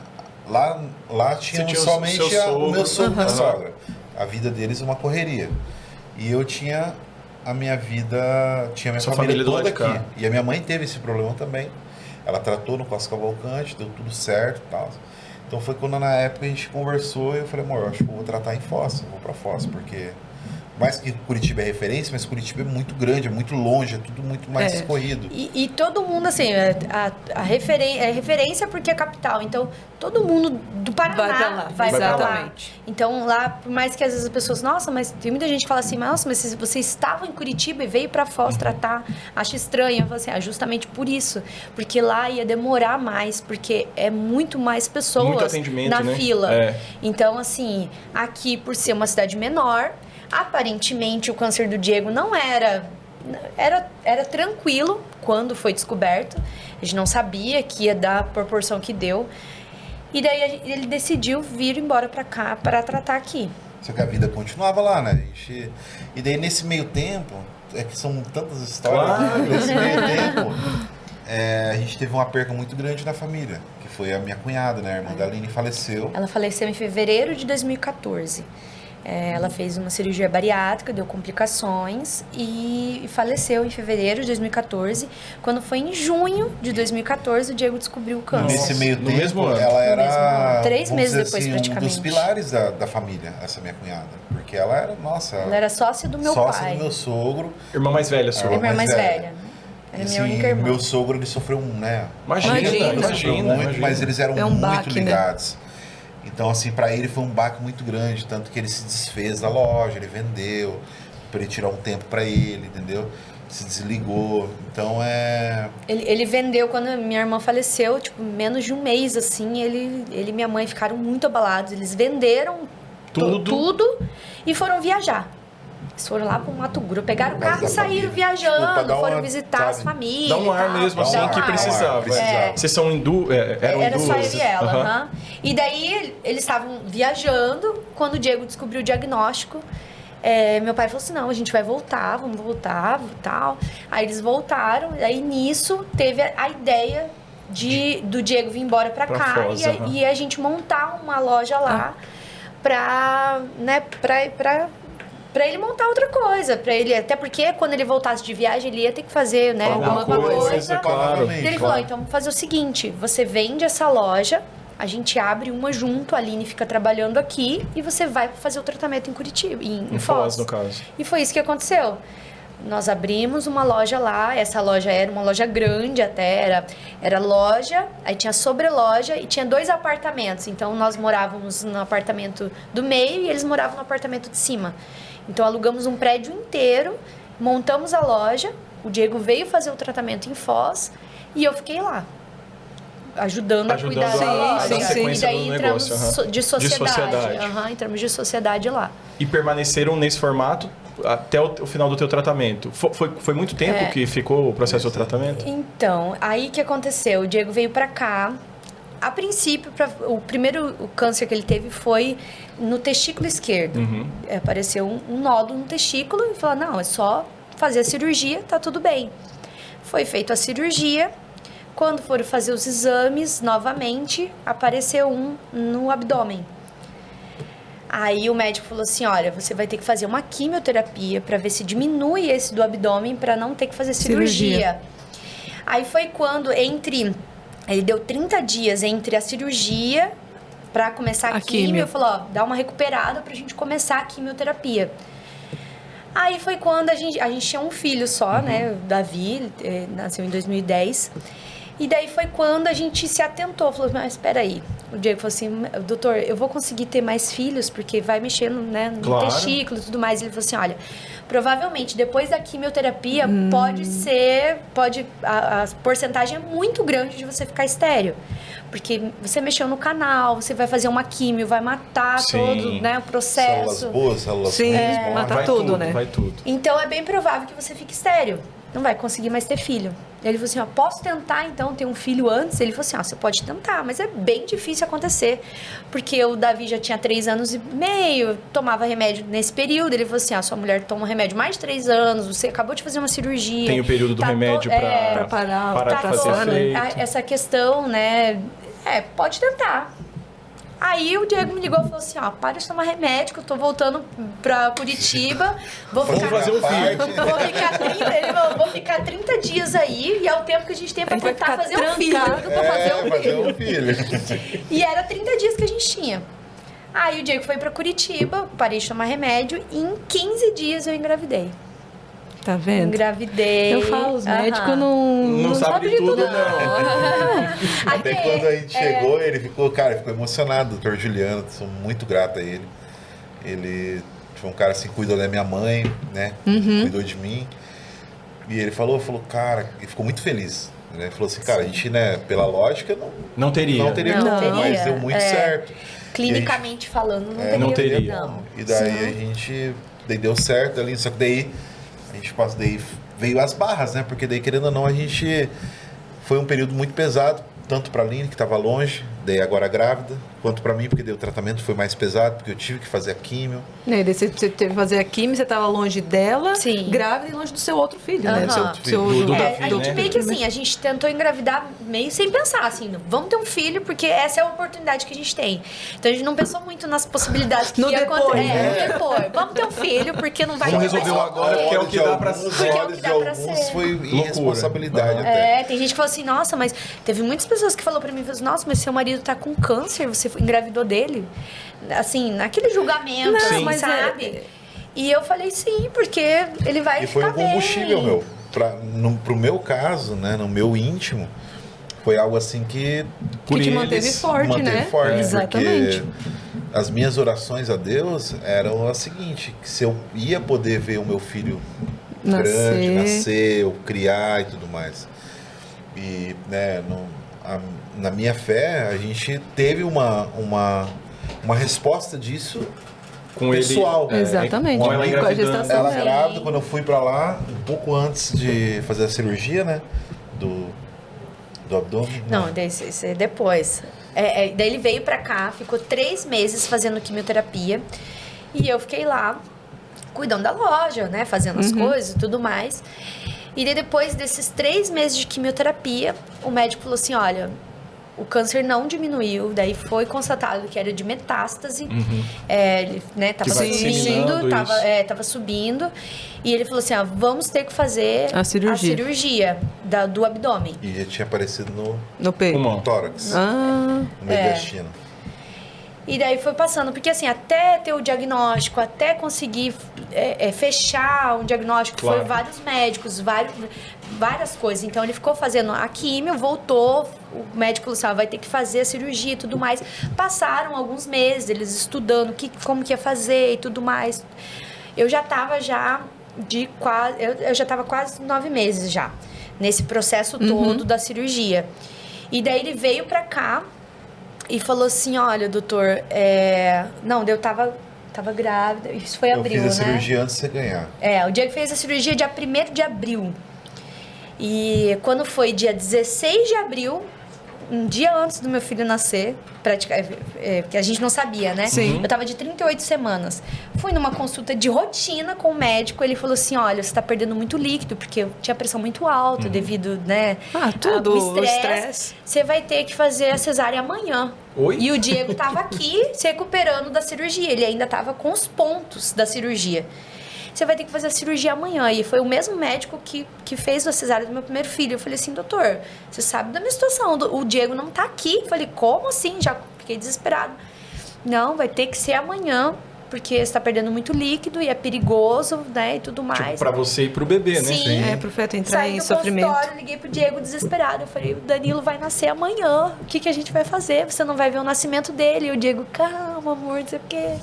Lá tinha somente o meu sogro e minha sogra. A vida deles é uma correria. E eu tinha a minha vida, tinha a minha família toda aqui. E a minha mãe teve esse problema também. Ela tratou no Costa Cavalcante, deu tudo certo e tal. Então foi quando na época a gente conversou e eu falei, amor, eu acho que eu vou tratar em Foz, eu vou pra Foz, porque mais que Curitiba é referência, mas Curitiba é muito grande, é muito longe, é tudo muito mais corrido. E todo mundo, assim, a referência porque é capital. Então, todo mundo do Paraná vai pra lá. Então, lá, por mais que às vezes as pessoas, nossa, mas tem muita gente que fala assim, nossa, mas você estava em Curitiba e veio pra Foz tratar, acho estranho. Eu falo assim, justamente por isso. Porque lá ia demorar mais, porque é muito mais pessoas na fila. Então, assim, aqui, por ser uma cidade menor, aparentemente o câncer do Diego não era tranquilo quando foi descoberto. A gente não sabia que ia dar a proporção que deu. E daí ele decidiu vir embora pra cá para tratar aqui. Só que a vida continuava lá, né? E daí nesse meio tempo, é que são tantas histórias, nesse meio tempo, a gente teve uma perca muito grande na família, que foi a minha cunhada, né? A irmã da Aline faleceu. Ela faleceu em fevereiro de 2014. Ela fez uma cirurgia bariátrica, deu complicações e faleceu em fevereiro de 2014. Quando foi em junho de 2014, o Diego descobriu o câncer. Nesse meio tempo, mesmo ano. ela era 3 meses depois, assim, praticamente. um dos pilares da família, essa minha cunhada. Porque ela era, ela era sócia do meu pai. Sócia do meu sogro. Irmã mais velha sua. Irmã mais velha. Era minha única irmã. Meu sogro, ele sofreu Imagina. Mas eles eram muito baque, ligados. Né? Então, assim, para ele foi um baque muito grande, tanto que ele se desfez da loja, ele vendeu, para ele tirar um tempo para ele, entendeu? Se desligou, então Ele vendeu quando minha irmã faleceu, tipo, menos de um mês, assim, ele e minha mãe ficaram muito abalados, eles venderam tudo e foram viajar. Eles foram lá pro Mato Grosso, pegaram o carro e saíram viajando, foram visitar as famílias. Dá um ar mesmo, assim, que precisava. Vocês são eram duas? Era só eu e ela, E daí, eles estavam viajando, quando o Diego descobriu o diagnóstico, meu pai falou assim, não, a gente vai voltar, vamos voltar e tal. Aí eles voltaram, aí nisso teve a ideia do Diego vir embora pra cá Foz, e a gente montar uma loja lá pra Pra ele montar outra coisa, pra ele, até porque quando ele voltasse de viagem, ele ia ter que fazer, né, alguma coisa. claro. E ele falou, então vamos fazer o seguinte, você vende essa loja, a gente abre uma junto, a Aline fica trabalhando aqui e você vai fazer o tratamento em Curitiba, em Foz. No caso. E foi isso que aconteceu. Nós abrimos uma loja lá, essa loja era uma loja grande até, era loja, aí tinha sobreloja e tinha 2 apartamentos. Então nós morávamos no apartamento do meio e eles moravam no apartamento de cima. Então alugamos um prédio inteiro, montamos a loja, o Diego veio fazer o tratamento em Foz e eu fiquei lá. Ajudando a cuidar da loja. E daí entramos de sociedade. Entramos de sociedade lá. E permaneceram nesse formato até o final do teu tratamento. Foi muito tempo que ficou o processo do tratamento? Então, aí que aconteceu? O Diego veio pra cá. A princípio, o primeiro câncer que ele teve foi no testículo esquerdo. Apareceu um nódulo no testículo e falou, não, é só fazer a cirurgia, tá tudo bem. Foi feita a cirurgia. Quando foram fazer os exames, novamente, apareceu um no abdômen. Aí o médico falou assim, olha, você vai ter que fazer uma quimioterapia para ver se diminui esse do abdômen para não ter que fazer cirurgia. Aí foi quando ele deu 30 dias entre a cirurgia para começar a quimio. Eu falei, ó, dá uma recuperada pra gente começar a quimioterapia. Aí foi quando a gente tinha um filho só, né, o Davi, nasceu em 2010. E daí foi quando a gente se atentou, falou, mas espera aí. O Diego falou assim, doutor, eu vou conseguir ter mais filhos, porque vai mexendo, né, no testículo e tudo mais. Ele falou assim, olha, provavelmente depois da quimioterapia a porcentagem é muito grande de você ficar estéril. Porque você mexeu no canal, você vai fazer uma quimio, vai matar todo, né, o processo. Células boas, células ruins, matar tudo, né? Vai tudo. Então é bem provável que você fique estéril. Não vai conseguir mais ter filho. Ele falou assim, ó, posso tentar então ter um filho antes? Ele falou assim, ó, você pode tentar, mas é bem difícil acontecer. Porque o Davi já tinha 3 anos e meio, tomava remédio nesse período. Ele falou assim, ó, sua mulher toma remédio mais de 3 anos, você acabou de fazer uma cirurgia. Tem o período do remédio pra parar de fazer efeito. Essa questão, né, pode tentar. Aí o Diego me ligou e falou assim, ó, para de tomar remédio, que eu tô voltando pra Curitiba, vou ficar 30 dias aí, e é o tempo que a gente tem pra tentar fazer um filho. E era 30 dias que a gente tinha. Aí o Diego foi pra Curitiba, parei de tomar remédio, e em 15 dias eu engravidei. Tá vendo? Engravidei. Eu falo, os médicos não sabem de tudo, não. Até quando a gente chegou, ele ficou emocionado, o doutor Juliano, sou muito grato a ele. Ele foi um cara assim, cuidou da minha mãe, né? Cuidou de mim. E ele falou, cara, ele ficou muito feliz. Ele falou assim, cara, a gente, né, pela lógica, não teria como, mas deu muito certo. Clinicamente falando, não teria. Não. E daí a gente, deu certo ali, só que daí veio as barras, né? Porque daí, querendo ou não, a gente foi um período muito pesado, tanto para a Aline, que estava longe, daí agora grávida, quanto para mim, porque daí o tratamento foi mais pesado, porque eu tive que fazer a químio. Daí você teve que fazer a químio, você estava longe dela, grávida e longe do seu outro filho, né? A gente meio que assim, a gente tentou engravidar meio sem pensar, assim, vamos ter um filho, porque essa é a oportunidade que a gente tem. Então a gente não pensou muito nas possibilidades que ia acontecer. Vamos ter um filho, porque não vai... Vamos resolver agora, porque é o que dá pra ser. De alguns foi irresponsabilidade até. Tem gente que falou assim, nossa, mas teve muitas pessoas que falou pra mim, nossa, mas seu marido tá com câncer, você engravidou dele? Assim, naquele julgamento, assim, sabe? E eu falei sim, porque ele vai ficar bem. E foi um combustível, pro meu caso, né, no meu íntimo, foi algo assim que te manteve forte, né? Exatamente. Porque as minhas orações a Deus eram a seguinte, que se eu ia poder ver o meu filho grande, nascer, eu criar e tudo mais. E, né, na minha fé, a gente teve uma resposta disso com pessoal. Exatamente. Com a gestação ela grávida, quando eu fui pra lá, um pouco antes de fazer a cirurgia, né? Do abdômen. Não, isso é depois. Daí ele veio pra cá, ficou 3 meses fazendo quimioterapia. E eu fiquei lá, cuidando da loja, né? Fazendo as coisas e tudo mais. E daí, depois desses 3 meses de quimioterapia, o médico falou assim, olha, o câncer não diminuiu, daí foi constatado que era de metástase, ele, né, tava Que vai disseminando subindo, isso. tava subindo, e ele falou assim, ó, vamos ter que fazer A cirurgia. do abdômen. E já tinha aparecido No peito. Uma. no tórax, Ah, no mediastino. E daí foi passando, porque assim, até ter o diagnóstico, até conseguir fechar um diagnóstico, Claro. foi vários médicos, várias coisas. Então ele ficou fazendo a químio, voltou, o médico falou assim, vai ter que fazer a cirurgia e tudo mais. Passaram alguns meses, eles estudando como que ia fazer e tudo mais. Eu já estava eu já estava quase 9 meses já, nesse processo todo da cirurgia. E daí ele veio pra cá, e falou assim, olha, doutor, não, eu tava grávida, isso foi Eu abril, fiz a né? cirurgia antes de você ganhar. O dia que fez a cirurgia, dia 1º de abril. E quando foi dia 16 de abril, um dia antes do meu filho nascer, que a gente não sabia, né? Sim. Eu tava de 38 semanas. Fui numa consulta de rotina com o médico, ele falou assim, olha, você tá perdendo muito líquido, porque eu tinha pressão muito alta devido, né? tudo, ao o estresse. Você vai ter que fazer a cesárea amanhã. Oi? E o Diego tava aqui se recuperando da cirurgia, ele ainda tava com os pontos da cirurgia. Você vai ter que fazer a cirurgia amanhã. E foi o mesmo médico que fez a cesárea do meu primeiro filho. Eu falei assim, doutor, você sabe da minha situação, o Diego não tá aqui. Eu falei, como assim? Já fiquei desesperado. Não, vai ter que ser amanhã, porque você tá perdendo muito líquido e é perigoso, né, e tudo mais. Tipo, pra você e pro bebê, né? Sim. Pro feto entrar Saí em do sofrimento. consultório, liguei pro Diego desesperado. Eu falei, o Danilo vai nascer amanhã. O que a gente vai fazer? Você não vai ver o nascimento dele. E o Diego, calma, amor, não sei o quê.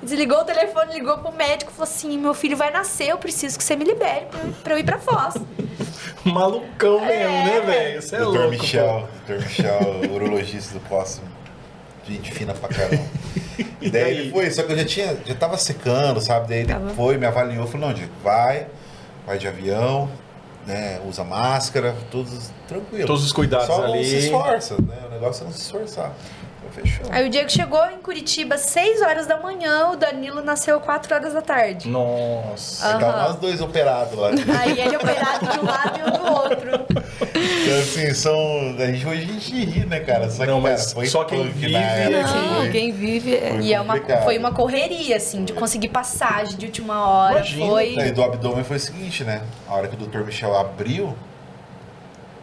Desligou o telefone, ligou pro médico, falou assim, meu filho vai nascer, eu preciso que você me libere pra eu ir pra Foz. Malucão mesmo, né, velho? Você é Dr. louco. Michel, urologista do próximo. Gente fina pra caramba. E daí ele foi, só que eu já tava secando, sabe? Daí ele foi, me avaliou, falou, não, Diego, vai de avião, né? Usa máscara, todos tranquilo. Todos os cuidados só ali. Não se esforça, né? O negócio é não se esforçar. Fechou. Aí o Diego chegou em Curitiba às 6 horas da manhã, o Danilo nasceu às 4 horas da tarde. Nossa. Então nós dois operados lá. Aí ele operado de um lado e eu do outro. Então, assim, hoje a gente ri, né, cara? Só que, Não, cara, mas foi só quem punk vive na época, Não, foi- quem vive é... Foi E complicado. foi uma correria, assim, de conseguir passagem de última hora. Imagina, Foi. E do abdômen foi o seguinte, né? A hora que o Dr. Michel abriu,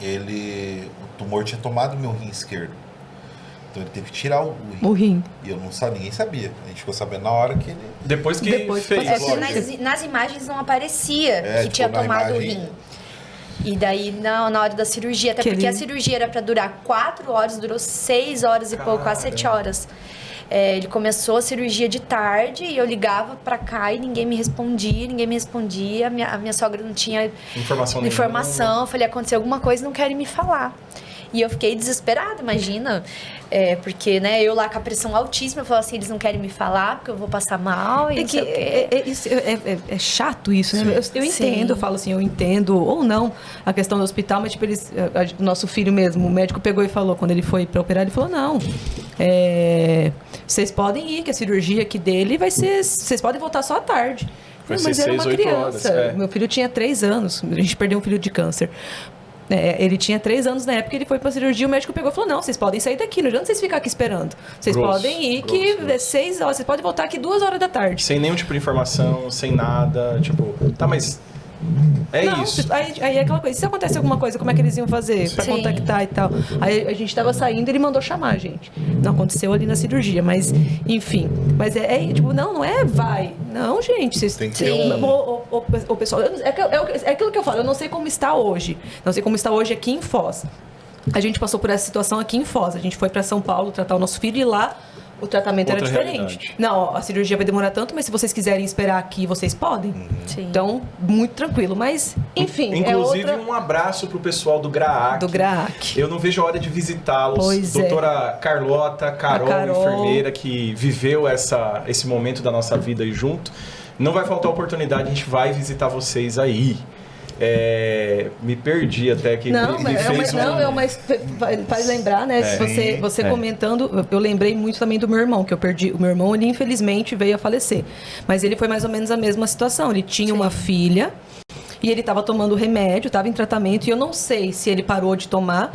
o tumor tinha tomado meu rim esquerdo. Então ele teve que tirar o rim. O rim. E eu não sabia, ninguém sabia. A gente ficou sabendo na hora que ele... Depois que Depois fez. É, porque Lógico. nas imagens não aparecia que tipo, tinha na tomado o imagem- rim. E daí, na hora da cirurgia, até Que porque ele- a cirurgia era pra durar 4 horas, durou 6 horas e pouco, quase 7 horas. Ele começou a cirurgia de tarde e eu ligava pra cá e ninguém me respondia. A minha sogra não tinha Informação informação. Eu falei, aconteceu alguma coisa, não querem me falar. E eu fiquei desesperada, imagina. Porque, né, eu lá com a pressão altíssima, eu falava assim, eles não querem me falar porque eu vou passar mal e É não sei que o quê. é chato isso, né? Eu entendo, Sim. eu falo assim, eu entendo ou não a questão do hospital, mas tipo, o nosso filho mesmo, o médico pegou e falou, quando ele foi pra operar, ele falou, não, vocês podem ir, que a cirurgia aqui dele vai ser, vocês podem voltar só à tarde. Vai Mas ser era 6, uma 8 criança, horas, meu filho tinha 3 anos, a gente perdeu um filho de câncer. Ele tinha 3 anos na época, ele foi pra cirurgia, o médico pegou e falou, não, vocês podem sair daqui, não adianta vocês ficar aqui esperando. Vocês Grosso, podem ir, que grosso. 6 horas, vocês podem voltar aqui 2 horas da tarde. Sem nenhum tipo de informação, sem nada. Tipo, tá, mas. É Não, isso. Aí é aquela coisa, se acontece alguma coisa, como é que eles iam fazer pra Sim. contactar e tal? Aí a gente tava saindo e ele mandou chamar a gente. Não aconteceu ali na cirurgia, mas enfim. Mas tipo, não é vai. Não, gente, vocês Tem que ter um- o pessoal, é aquilo que eu falo, eu não sei como está hoje. Não sei como está hoje aqui em Foz. A gente passou por essa situação aqui em Foz. A gente foi pra São Paulo tratar o nosso filho e lá o tratamento era Outra diferente. realidade. Não, a cirurgia vai demorar tanto, mas se vocês quiserem esperar aqui, vocês podem. Sim. Então, muito tranquilo. Mas, enfim, Inclusive, é outra um abraço pro pessoal do GRAAC. do GRAAC. Eu não vejo a hora de visitá-los. Pois é. Doutora Carlota, Carol, A Carol. enfermeira, que viveu esse momento da nossa vida aí junto. Não vai faltar oportunidade, a gente vai visitar vocês aí. Me perdi até que Não, me mas, fez faz lembrar, né? Você comentando, eu lembrei muito também do meu irmão, que eu perdi. O meu irmão, ele infelizmente veio a falecer. Mas ele foi mais ou menos a mesma situação. Ele tinha uma filha. e ele tava tomando remédio, tava em tratamento, e eu não sei se ele parou de tomar,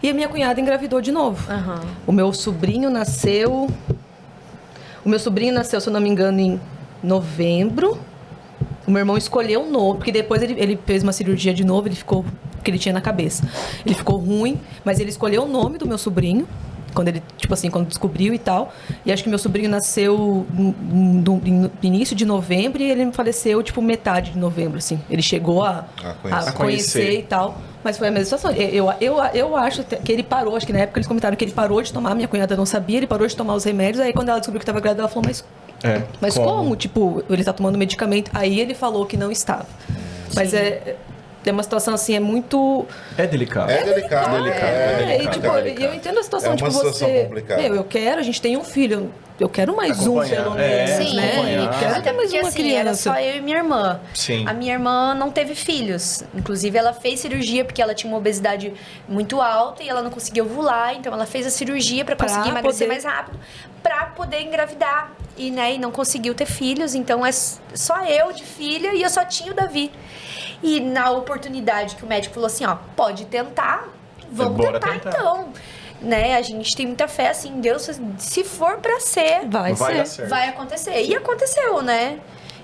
e a minha cunhada engravidou de novo. Aham. O meu sobrinho nasceu, se eu não me engano, em novembro. O meu irmão escolheu um novo, porque depois ele fez uma cirurgia de novo, ele ficou, que ele tinha na cabeça. Ele ficou ruim, mas ele escolheu o nome do meu sobrinho, quando ele, tipo assim, quando descobriu e tal. E acho que meu sobrinho nasceu no início de novembro e ele faleceu, tipo, metade de novembro, assim. Ele chegou a conhecer e tal. Mas foi a mesma situação. Eu acho que ele parou, acho que na época eles comentaram que ele parou de tomar, minha cunhada não sabia, ele parou de tomar os remédios, aí quando ela descobriu que estava grávida, ela falou, mas como? Tipo, ele está tomando medicamento? Aí ele falou que não estava. Mas é uma situação assim, é muito... É delicado. É delicado. E tipo, eu entendo a situação, tipo, você... a gente tem um filho, eu quero mais um, pelo menos, Sim, né? Quero até mais porque uma assim, criança. era só eu e minha irmã. Sim. A minha irmã não teve filhos. Inclusive, ela fez cirurgia porque ela tinha uma obesidade muito alta e ela não conseguia ovular. Então, ela fez a cirurgia para conseguir emagrecer mais rápido, para poder engravidar. E, né, e não conseguiu ter filhos. Então, é só eu de filha e eu só tinha o Davi. E na oportunidade que o médico falou assim, ó, pode tentar, vamos tentar então. Né? A gente tem muita fé, assim, em Deus, se for pra ser, vai acontecer. E aconteceu, né?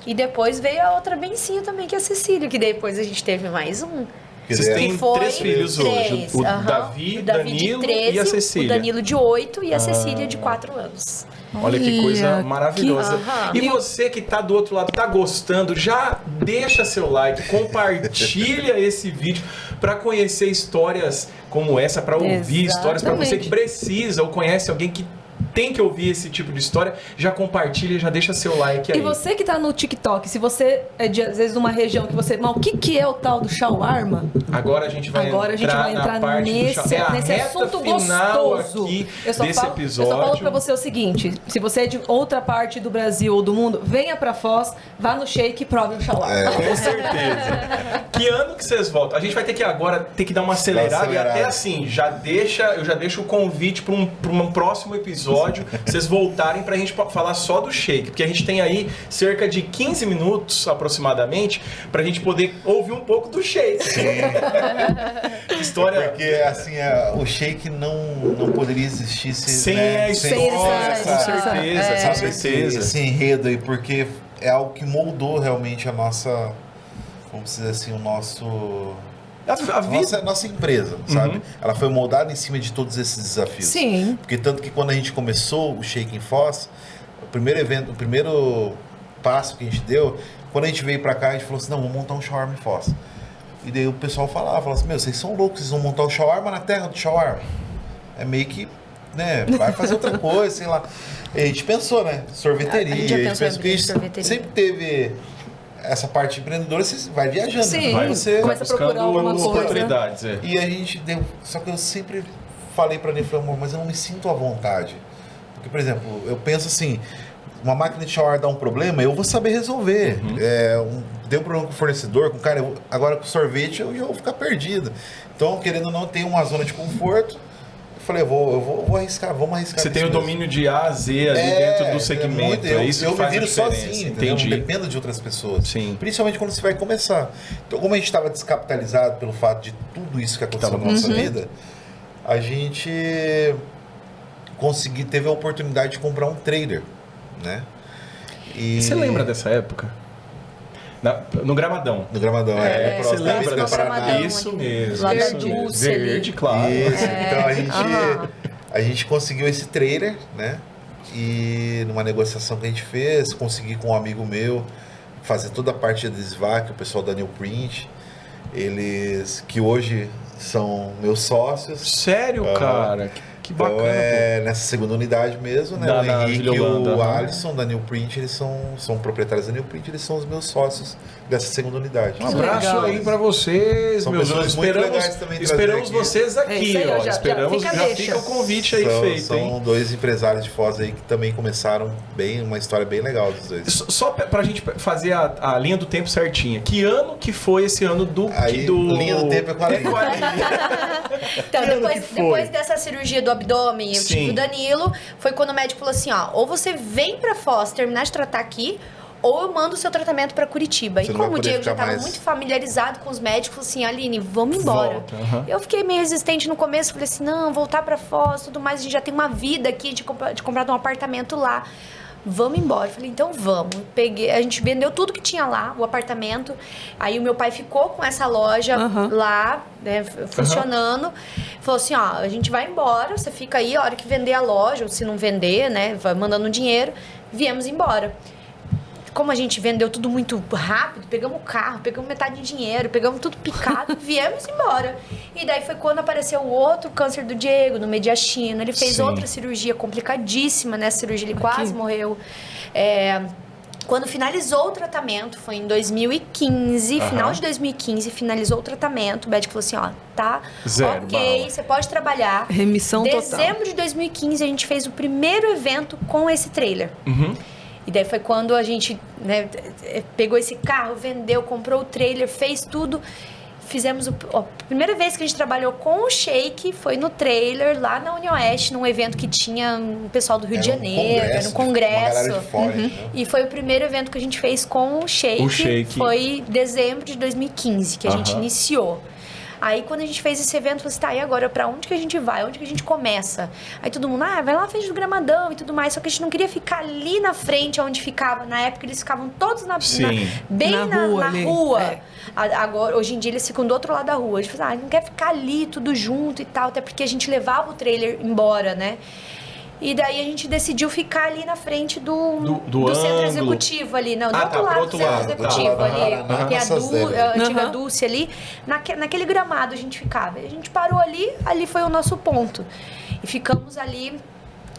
E depois veio a outra bencinha também, que é a Cecília, que depois a gente teve mais um. Vocês têm 3 filhos hoje, o Davi, Danilo de 13, e a Cecília. O Danilo de 8 e a Cecília de 4 anos. Olha que coisa maravilhosa. E você que tá do outro lado, tá gostando, já deixa seu like, compartilha esse vídeo para conhecer histórias como essa, para ouvir histórias, para você que precisa ou conhece alguém que tem que ouvir esse tipo de história, já compartilha, já deixa seu like aí. E você que tá no TikTok, se você é de, às vezes, de uma região que você... Mas o que é o tal do shawarma? Agora a gente vai entrar na parte nesse assunto gostoso. Aqui desse episódio. Eu só falo pra você o seguinte, se você é de outra parte do Brasil ou do mundo, venha pra Foz, vá no Shake e prove o shawarma. Com certeza. Que ano que vocês voltam? A gente vai ter que agora dar uma acelerada e até assim, eu já deixo o convite para um próximo episódio, vocês voltarem pra gente falar só do Shake, porque a gente tem aí cerca de 15 minutos aproximadamente pra gente poder ouvir um pouco do Shake. História... Porque assim, o Shake não poderia existir sem a história, com certeza. Esse enredo aí, porque é algo que moldou realmente a nossa, vamos dizer assim, o nosso... Nossa empresa, sabe? Ela foi moldada em cima de todos esses desafios. Sim. Porque tanto que quando a gente começou o Shake em Foz, o primeiro passo que a gente deu, quando a gente veio pra cá, a gente falou assim, não, vamos montar um shawarma em Foz. E daí o pessoal falava assim, meu, vocês são loucos, vocês vão montar o shawarma na terra do shawarma. É meio que, né, vai fazer outra coisa, sei lá. E a gente pensou, né, sorveteria. A gente pensou que a gente sempre teve... Essa parte empreendedora, você vai viajando. Sim, você começa a procurar alguma coisa. Oportunidades, E a gente deu... Só que eu sempre falei pra ele, falei, amor, mas eu não me sinto à vontade. Porque, por exemplo, eu penso assim, uma máquina de shower dá um problema, eu vou saber resolver. Deu um problema com o fornecedor, com o cara, agora com o sorvete eu já vou ficar perdido. Então, querendo ou não, tem uma zona de conforto. Falei, eu vou arriscar, vamos arriscar. Você tem o domínio de A a Z ali dentro do segmento. Eu isso que faz me viro sozinho, entendi. Eu não dependo de outras pessoas. Sim. Principalmente quando você vai começar. Então, como a gente estava descapitalizado pelo fato de tudo isso que aconteceu na nossa vida, a gente teve a oportunidade de comprar um trailer, né? E você lembra dessa época? No Gramadão. No Gramadão, Você lembra dessa Gramadão? Isso mesmo. Verde, claro. Isso, então a gente conseguiu esse trailer, né? E numa negociação que a gente fez, consegui com um amigo meu fazer toda a parte de adesivar, que o pessoal da New Print, eles que hoje são meus sócios. Sério, cara? Que bacana. Então nessa segunda unidade mesmo, né? O Henrique e o Alisson da New Print, eles são proprietários da New Print, eles são os meus sócios dessa segunda unidade. Um abraço aí pra vocês, meus amigos. Esperamos vocês aqui, ó. Já fica o convite aí feito, São dois empresários de Foz aí que também começaram uma história bem legal dos dois. Só pra gente fazer a linha do tempo certinha. Que ano que foi esse ano do... Linha do tempo é com a linha. Então, depois dessa cirurgia do abdômen, eu tive o Danilo, foi quando o médico falou assim, ó, ou você vem pra Foz terminar de tratar aqui, ou eu mando o seu tratamento para Curitiba. Você e não vai como o poder Diego já ficar estava mais- muito familiarizado com os médicos, assim, Aline, vamos embora. Volta, aham. Eu fiquei meio resistente no começo, falei assim, não, voltar para Foz, tudo mais, a gente já tem uma vida aqui de comprar um apartamento lá. Vamos embora. Eu falei, então vamos. Peguei, a gente vendeu tudo que tinha lá, o apartamento. Aí o meu pai ficou com essa loja lá, né, funcionando. Falou assim, ó, a gente vai embora, você fica aí, a hora que vender a loja, ou se não vender, né, vai mandando dinheiro. Viemos embora. Como a gente vendeu tudo muito rápido, pegamos o carro, pegamos metade de dinheiro, pegamos tudo picado, viemos embora. E daí foi quando apareceu o outro câncer do Diego, no mediastino. Ele fez Sim. outra cirurgia complicadíssima, né? Cirurgia, ele quase morreu. Quando finalizou o tratamento, foi em 2015, final de 2015, finalizou o tratamento. O médico falou assim, ó, tá, Zero ok, bala. você pode trabalhar. Remissão total. Dezembro de 2015, a gente fez o primeiro evento com esse trailer. Uhum. E daí foi quando a gente, né, pegou esse carro, vendeu, comprou o trailer, fez tudo. Fizemos a primeira vez que a gente trabalhou com o Shake foi no trailer, lá na União Oeste, num evento que tinha um pessoal do Rio de Janeiro, era um Uma galera congresso. de fora, entendeu? E foi o primeiro evento que a gente fez com o Shake. O Shake. Foi dezembro de 2015 que a gente iniciou. Aí, quando a gente fez esse evento, eu falei assim, tá, e agora, pra onde que a gente vai? Onde que a gente começa? Aí todo mundo, vai lá na frente do Gramadão e tudo mais. Só que a gente não queria ficar ali na frente, onde ficava. Na época, eles ficavam todos Sim. bem Na na rua ali. rua. É. Agora, hoje em dia, eles ficam do outro lado da rua. A gente falou, não quer ficar ali, tudo junto e tal. Até porque a gente levava o trailer embora, né? E daí a gente decidiu ficar ali na frente do centro ângulo. executivo ali, não, do Ah, outro tá, lado pro do outro centro lado, executivo tá. ali. Aham. Tem Essas dele. a antiga Aham. Dulce ali, naquele gramado a gente ficava. A gente parou ali foi o nosso ponto. E ficamos ali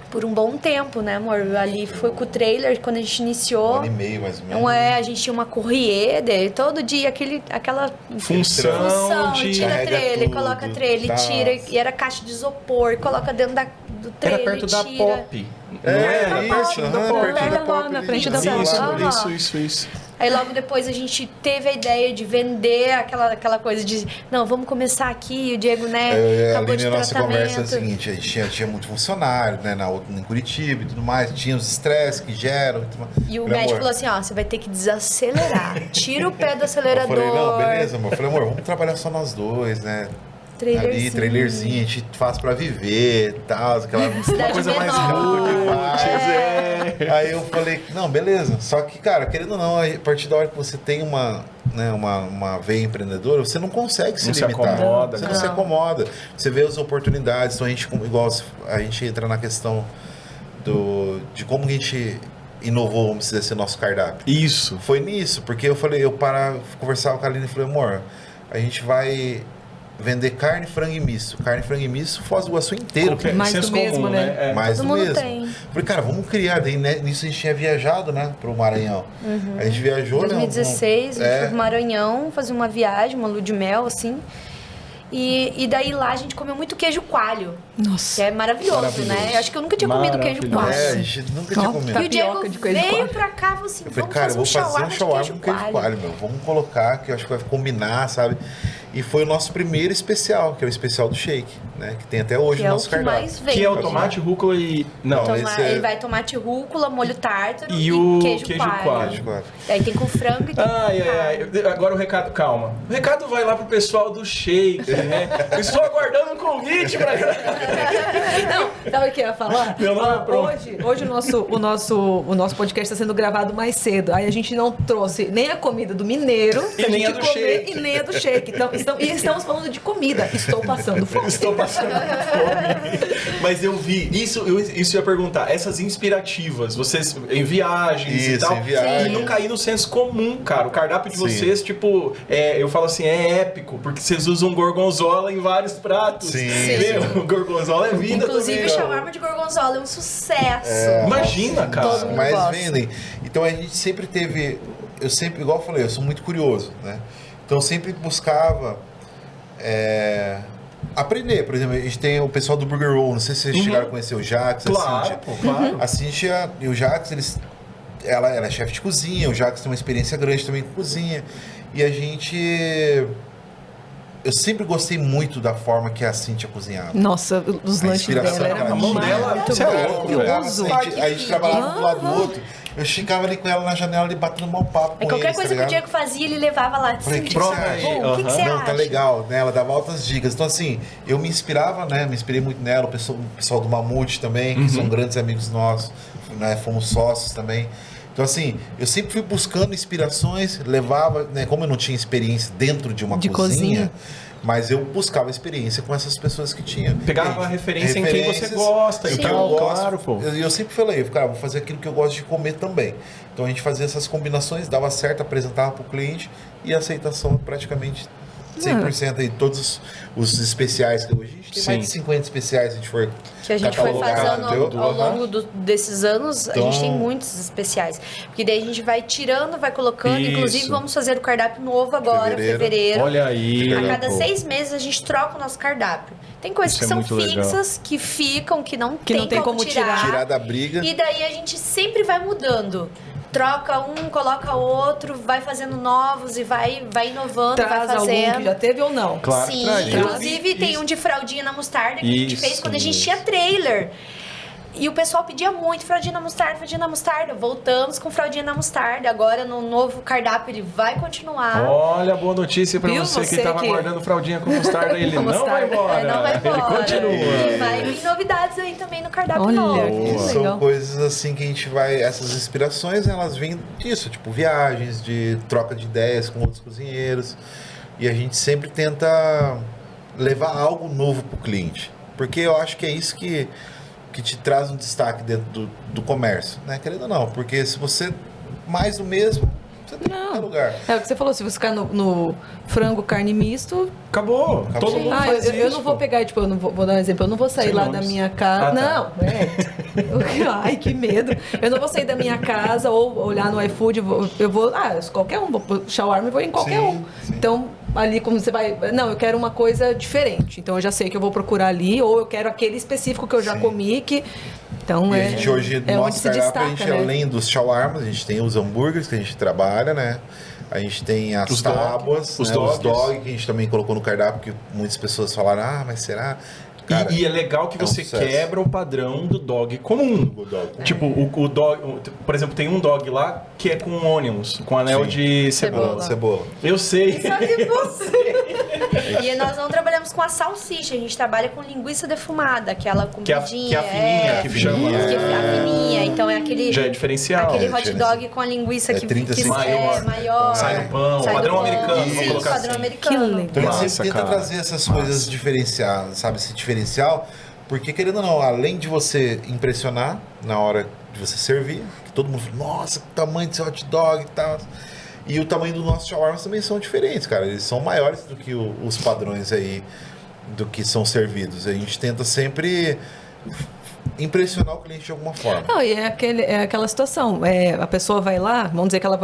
por um bom tempo, né, amor? Ali foi com o trailer, quando a gente iniciou. 1 ano e meio, mais ou menos. Não é, a gente tinha uma corrier dele, todo dia aquela Função de... tira Carrega trailer, tudo, coloca trailer, tá. tira, e era caixa de isopor, coloca dentro do Era trailer, perto da tira. Pop. Não é? Ali isso, pertinho da aham, Pop. pertinho da Lá Pop na ali. frente da Aham. Isso. Aí logo depois a gente teve a ideia de vender aquela coisa de, não, vamos começar aqui, o Diego, né, A acabou Aline, de a nossa conversa é o tratamento. seguinte, a gente tinha muito funcionário, né, em Curitiba e tudo mais, tinha os estresses que geram e tudo mais. E o Falei, médico amor, falou assim, ó, você vai ter que desacelerar, tira o pé do eu acelerador. falei, não, beleza, amor. Eu falei, amor, vamos trabalhar só nós dois, né? Ali, trailerzinho, a gente faz pra viver e tal, aquela Cidade coisa mais menor. roots, Aí eu falei, não, beleza. Só que, cara, querendo ou não, a partir da hora que você tem uma veia empreendedora, você não consegue se Não se limitar. acomoda, Você né? não se acomoda. Você vê as oportunidades. Então, igual a gente entra na questão de como a gente inovou, vamos dizer assim, nosso cardápio. Isso. Foi nisso, porque eu conversava com a Aline e falei, amor, a gente vai vender carne, frango e misto. Carne, frango e misto, Foz do Iguaçu inteiro. Qualquer Mais senso do mesmo, comum, né? É. Mais Todo do mundo mesmo. tem. Falei, cara, vamos criar. Daí nisso a gente tinha viajado, né, pro Maranhão. A gente viajou, Em 2016, a gente foi pro é, Maranhão fazer uma viagem, uma lua de mel, assim. E daí lá a gente comeu muito queijo coalho, que Nossa. é maravilhoso, né? Eu acho que eu nunca tinha comido queijo Maravilhoso. coalho. a gente nunca tinha Ó, comido. E o Diego Tapioca de queijo veio coalho. pra cá e falou assim, Eu falei, vamos cara, eu fazer vou um fazer um shawarma de com queijo coalho, meu. Vamos colocar, que eu acho que vai combinar, sabe? E foi o nosso primeiro especial, que é o especial do Shake, né? Que tem até hoje Que no é o nosso que cardápio. mais vem. Que é o tomate, rúcula e... Não, Toma- esse é- Ele vai tomate rúcula, molho tártaro E e, o queijo, queijo coalho. coalho. Queijo coalho. Aí tem com frango e tem Ai, com carne. Agora o recado, calma. O recado vai lá pro pessoal do Shake, né? Eu estou aguardando um convite pra... Não, sabe o que eu ia falar? Meu nome é Ó, pronto. hoje o nosso podcast está sendo gravado mais cedo. Aí a gente não trouxe nem a comida do mineiro E pra nem gente a do comer Shake. e nem a do Shake. Então, estamos falando de comida. Estou passando fome. Estou passando fome. Mas eu vi, isso eu ia perguntar, essas inspirativas, vocês em viagens e Isso, tal, em viagens. e não cair no senso comum, cara. O cardápio de Sim. vocês, tipo, eu falo assim, é épico, porque vocês usam gorgonzola em vários pratos. Sim. Meu, gorgonzola é vida Inclusive também. o shawarma de gorgonzola é um sucesso. Imagina, cara. Todo mundo Mas gosta. vendem. Então a gente sempre teve. Igual eu falei, eu sou muito curioso, né? Então eu sempre buscava aprender. Por exemplo, a gente tem o pessoal do Burger Roll, não sei se vocês chegaram a conhecer o Jax, a Claro, Cíntia. pô, claro. A Cíntia e o Jax, ela é chefe de cozinha, o Jax tem uma experiência grande também com cozinha. E a gente eu sempre gostei muito da forma que a Cíntia cozinhava. Nossa, os A lanches inspiração dela que era ela tinha. A mão dela, muito você é louco, bom. velho. Gostoso. A gente trabalhava um do lado do outro. Eu ficava ali com ela na janela, ali batendo mal papo com Qualquer eles, coisa tá que o ligado? Diego fazia, ele levava lá. Falei, Assim, que prova você aí. acha? O que você Não, acha? tá legal, né? Ela dava altas dicas. Então, assim, eu me inspirava, né? Me inspirei muito nela, o pessoal do Mamute também, que são grandes amigos nossos, né? Fomos sócios também. Então, assim, eu sempre fui buscando inspirações, levava, né? Como eu não tinha experiência dentro de uma cozinha, mas eu buscava experiência com essas pessoas que tinham. Pegava E aí, referência em quem você referências, gosta, em e que eu tal, gosto. claro, pô. Eu sempre falei, cara, vou fazer aquilo que eu gosto de comer também. Então a gente fazia essas combinações, dava certo, apresentava para o cliente e a aceitação praticamente 100% aí, todos os especiais que hoje a gente tem mais de Sim. 50 especiais, a gente foi Que a gente foi catalogar, fazendo entendeu? ao longo desses anos, a Então- gente tem muitos especiais. Porque daí a gente vai tirando, vai colocando. Isso. Inclusive, vamos fazer o cardápio novo agora, fevereiro. Olha aí. A cada pô. 6 meses a gente troca o nosso cardápio. Tem coisas Isso que é são muito legal. fixas, que ficam, que não não tem como Tirar da briga. E daí a gente sempre vai mudando. Troca um, coloca outro, vai fazendo novos e vai inovando, Traz vai algum fazendo. que já teve ou não? Claro que Sim, traz. Eu inclusive vi tem isso. um de fraldinha na mostarda que a gente fez Isso quando a gente mesmo. tinha trailer. E o pessoal pedia muito fraldinha na mostarda, fraldinha na mostarda. Voltamos com fraldinha na mostarda. Agora no novo cardápio ele vai continuar. Olha, boa notícia pra Viu? você que Você tava que- guardando fraldinha com mostarda. Ele Com não vai mostarda. embora. Não vai embora. Ele continua. E vai vir novidades aí também no cardápio Olha, novo. que Boa. São legal. coisas assim que a gente vai. Essas inspirações, elas vêm disso, tipo viagens, de troca de ideias com outros cozinheiros. E a gente sempre tenta levar algo novo pro cliente. Porque eu acho que é isso que te traz um destaque dentro do comércio, né? Querendo ou não, porque se você mais do mesmo, você tem em qualquer lugar. É o que você falou, se você ficar no frango carne misto. Acabou. Todo Sim. mundo Ah, faz eu isso. não vou pegar, tipo, eu não vou dar um exemplo, eu não vou sair Sem lá nomes. da minha casa. Ah, tá. Não, ai, que medo. Eu não vou sair da minha casa ou olhar no iFood, eu vou, qualquer um, vou pro shawarma e vou em qualquer Sim, um. sim. Então, ali como você vai, não, eu quero uma coisa diferente. Então eu já sei que eu vou procurar ali, ou eu quero aquele específico que eu já Sim. comi, que então E a gente hoje, no é onde nosso se cardápio, destaca, a gente, né? além dos shawarmas, a gente tem os hambúrgueres que a gente trabalha, né? A gente tem as Os dog. tábuas, Os né? Os dogs. dog que a gente também colocou no cardápio, que muitas pessoas falaram, mas será? Cara, E é legal que é um você sucesso. quebra o padrão do dog comum. O dog. Tipo, o dog, por exemplo, tem um dog lá que é com onions, com anel Sim. de cebola. Cebola. Eu sei. Sabe você? E nós não trabalhamos com a salsicha, a gente trabalha com linguiça defumada, aquela Que é a compridinha. fininha, que chama. Que é a fininha, então é aquele... Já é diferencial. Aquele é hot diferencial. dog com a linguiça É que 35 é maior. Sai no pão, Sai padrão do pão. americano, vamos Sim, colocar padrão assim. americano. Que legal. Então a gente Massa, sempre tenta cara. trazer essas coisas diferenciadas, sabe? Esse diferencial, porque querendo ou não, além de você impressionar na hora de você servir, que todo mundo fala, nossa, que tamanho desse hot dog e tal. E o tamanho do nosso shawarma também são diferentes, cara. Eles são maiores do que os padrões aí do que são servidos. A gente tenta sempre impressionar o cliente de alguma forma. Não, e é aquela situação. A pessoa vai lá, vamos dizer que ela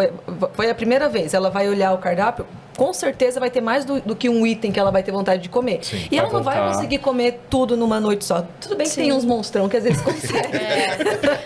foi a primeira vez, ela vai olhar o cardápio, com certeza vai ter mais do que um item que ela vai ter vontade de comer. Sim, e ela vai não vai voltar. conseguir comer tudo numa noite só. Tudo bem que Sim. tem uns monstrão que às vezes conseguem.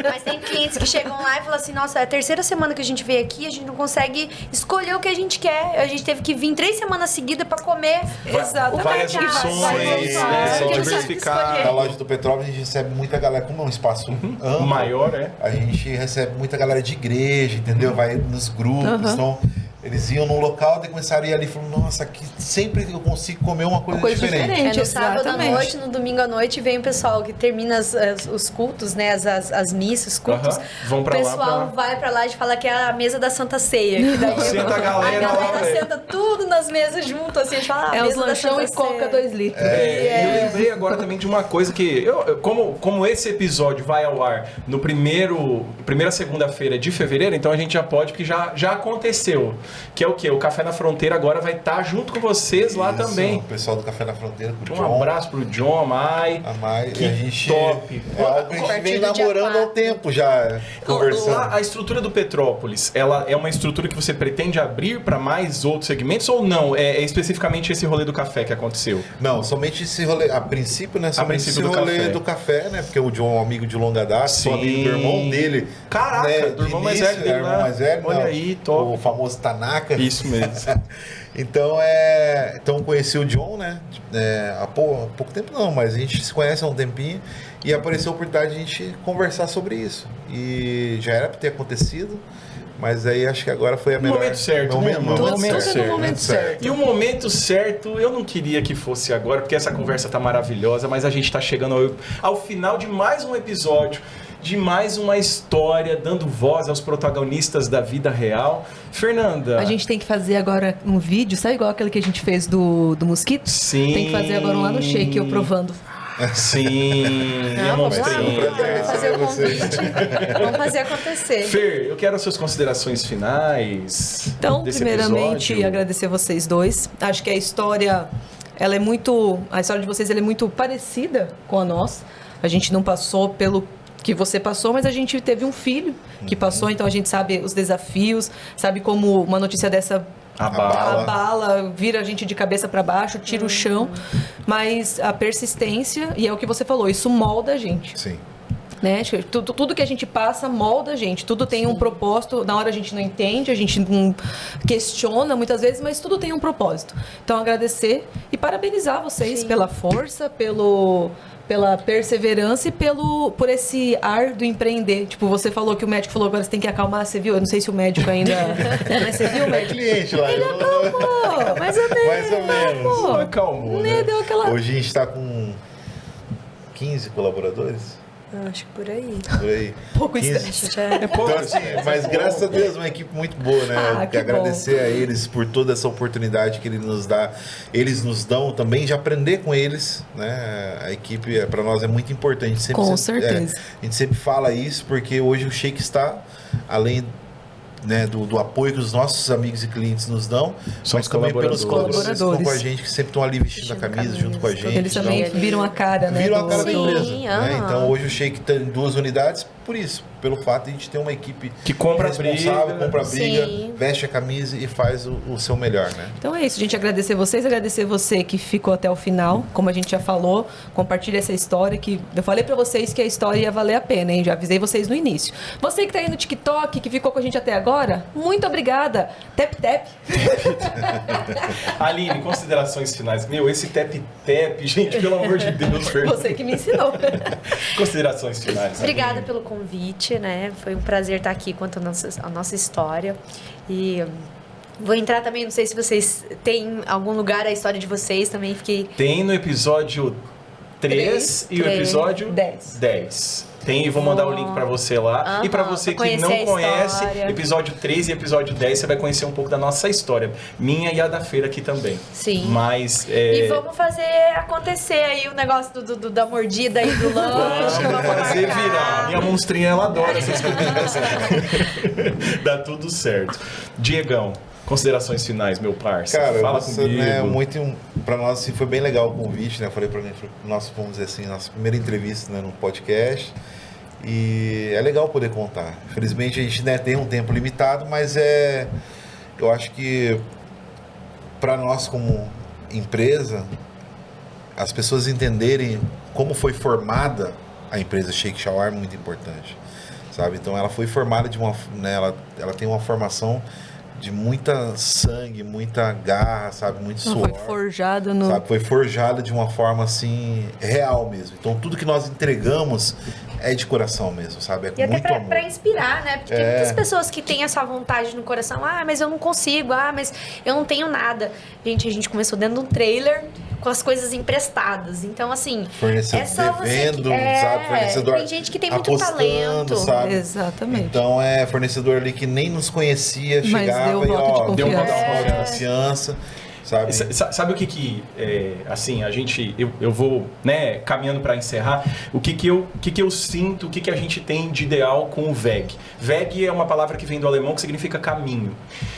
Mas tem clientes que chegam lá e falam assim, nossa, é a terceira semana que a gente veio aqui, a gente não consegue escolher o que a gente quer. A gente teve que vir 3 semanas seguidas pra comer. Exatamente. Várias Vai opções, voltar, né? São porque não sabe o que diversificadas. escolher. Na loja do Petrópolis a gente recebe muita galera, como é um espaço amplo, Maior, é. a gente recebe muita galera de igreja, entendeu? Vai nos grupos, Uhum. então eles iam num local, daí começaram a ir ali e falaram, nossa, aqui sempre eu consigo comer uma coisa, diferente. É no sábado à exatamente. noite, no domingo à noite, vem o pessoal que termina os cultos, né? As missas, os cultos. Aham. Vão pra o lá pessoal vai pra lá e fala que é a mesa da Santa Ceia. Que daí Senta a galera lá, velho. senta tudo nas mesas junto, assim, a gente fala, É os mesa da lanchão Santa e coca Ceia. 2 litros. E eu lembrei agora também de uma coisa que, como esse episódio vai ao ar no primeira segunda-feira de fevereiro, então a gente já pode, porque já aconteceu. Que é o quê? O Café na Fronteira agora vai estar junto com vocês lá Isso, também. O pessoal do Café na Fronteira, com o Um John, abraço pro John, a Mai. a Mai, Que e a gente, top. É algo que a gente partir vem do dia namorando há um 4. tempo já, conversando. Lá, a estrutura do Petrópolis, ela é uma estrutura que você pretende abrir para mais outros segmentos ou não? É especificamente esse rolê do café que aconteceu? Não, somente esse rolê, a princípio, né? Somente princípio esse do rolê café. do café, né? Porque o John é um amigo de longa data, sou Sim. amigo do irmão dele. Caraca, né, do de irmão mais início, velho dele é, irmão lá. mais velho, Olha não, aí, top. O famoso panaca. Isso mesmo. Então conheci o John, né? Há pouco tempo não, mas a gente se conhece há um tempinho e apareceu a oportunidade de a gente conversar sobre isso. E já era para ter acontecido, mas aí acho que agora foi a melhor... No momento certo, né, irmão? Tudo No momento no certo. momento certo. E o momento certo, eu não queria que fosse agora, porque essa conversa tá maravilhosa, mas a gente tá chegando ao final de mais um episódio, de mais uma história, dando voz aos protagonistas da vida real. Fernanda... A gente tem que fazer agora um vídeo, sabe igual aquele que a gente fez do mosquito? Sim. Tem que fazer agora um lá no Shake, eu provando. Sim, Vamos monstrinho. fazer o convite. Vamos fazer acontecer. Fer, eu quero as suas considerações finais. Então, desse primeiramente, episódio. agradecer vocês dois. Acho que a história, a história de vocês ela é muito parecida com a nossa. A gente não passou pelo que você passou, mas a gente teve um filho que passou, então a gente sabe os desafios, sabe como uma notícia dessa abala, vira a gente de cabeça para baixo, tira o chão, mas a persistência, e é o que você falou, isso molda a gente. Sim. Né? Tudo que a gente passa molda a gente, tudo tem um propósito. Na hora a gente não entende, a gente não questiona muitas vezes, mas tudo tem um propósito. Então agradecer e parabenizar vocês pela força, pela perseverança e por esse ar do empreender. Tipo, você falou que o médico falou agora você tem que acalmar, você viu? Eu não sei se o médico ainda... Mas você viu o médico? Cliente lá. Ele acalmou, mais ou menos. Mais ou menos. Pô, Acalmou, né? né? Deu aquela... Hoje a gente está com 15 colaboradores. Acho que por aí. Por aí. Pouco 15. estresse. É pouco, Então, assim, mas graças a Deus, uma equipe muito boa, né? Ah, que agradecer a eles por toda essa oportunidade que eles nos dão também de aprender com eles, né? A equipe para nós é muito importante. Com certeza. A gente sempre fala isso porque hoje o Shake está além, né, do apoio que os nossos amigos e clientes nos dão, São mas os também pelos colaboradores. colaboradores que estão com a gente, que sempre estão ali vestindo a camisa junto com a gente. Eles também Então, viram a cara, né? viram a cara da Sim, empresa. Né? aham. Então hoje o Shake tem 2 unidades, por isso, pelo fato de a gente ter uma equipe Que compra a responsável, briga. compra a briga, Sim. veste a camisa e faz o seu melhor, né? Então é isso, gente. Agradecer vocês, agradecer você que ficou até o final. Como a gente já falou, compartilha essa história que eu falei pra vocês que a história ia valer a pena, hein? Já avisei vocês no início. Você que tá aí no TikTok, que ficou com a gente até agora, muito obrigada. Tap, tap. Aline, considerações finais. Meu, esse tap-tap, gente, pelo amor de Deus, Fernanda. Você que me ensinou. Considerações finais. Obrigada Aline. pelo convite, né? Foi um prazer estar aqui contando a nossa história. E vou entrar também, não sei se vocês têm algum lugar a história de vocês também, fiquei... Tem no episódio 3 e o Três. episódio 10. 10. Tem, vou mandar o link pra você lá. E pra Aham, você pra que não conhecer a conhece, história. episódio 3 e episódio 10, você vai conhecer um pouco da nossa história. Minha e a da Feira aqui também. Sim. Mas... E vamos fazer acontecer aí o negócio da mordida aí do lanche. Vamos fazer marcar. virar. Minha monstrinha, ela adora essas coisas. Dá tudo certo. Diegão, considerações finais, meu parça. Cara, Fala você, comigo. né, pra nós assim, foi bem legal o convite, né? Eu falei pra mim, nós vamos dizer assim, nossa primeira entrevista, né, no podcast. E é legal poder contar. Infelizmente a gente, né, tem um tempo limitado, mas eu acho que para nós como empresa, as pessoas entenderem como foi formada a empresa Shake Shawarma é muito importante, sabe? Então ela foi formada né, ela tem uma formação de muita sangue, muita garra, sabe? Muito suor. Foi forjada no... Sabe? Foi forjada de uma forma assim real mesmo. Então tudo que nós entregamos é de coração mesmo, sabe? É com E até muito amor. pra inspirar, né? Porque tem muitas pessoas que têm essa vontade no coração. Ah, mas eu não consigo. Ah, mas eu não tenho nada. Gente, a gente começou dentro de um trailer com as coisas emprestadas. Então, assim... Fornecedor é só você devendo, que, sabe? Fornecedor tem gente que tem muito apostando, talento. sabe? Exatamente. Então é fornecedor ali que nem nos conhecia, Mas chegava deu e voto de Deu um voto de confiança. confiança, sabe? Sabe o que assim, eu vou, né, caminhando para encerrar, o que eu sinto, o que a gente tem de ideal com o VEG. VEG é uma palavra que vem do alemão que significa caminho.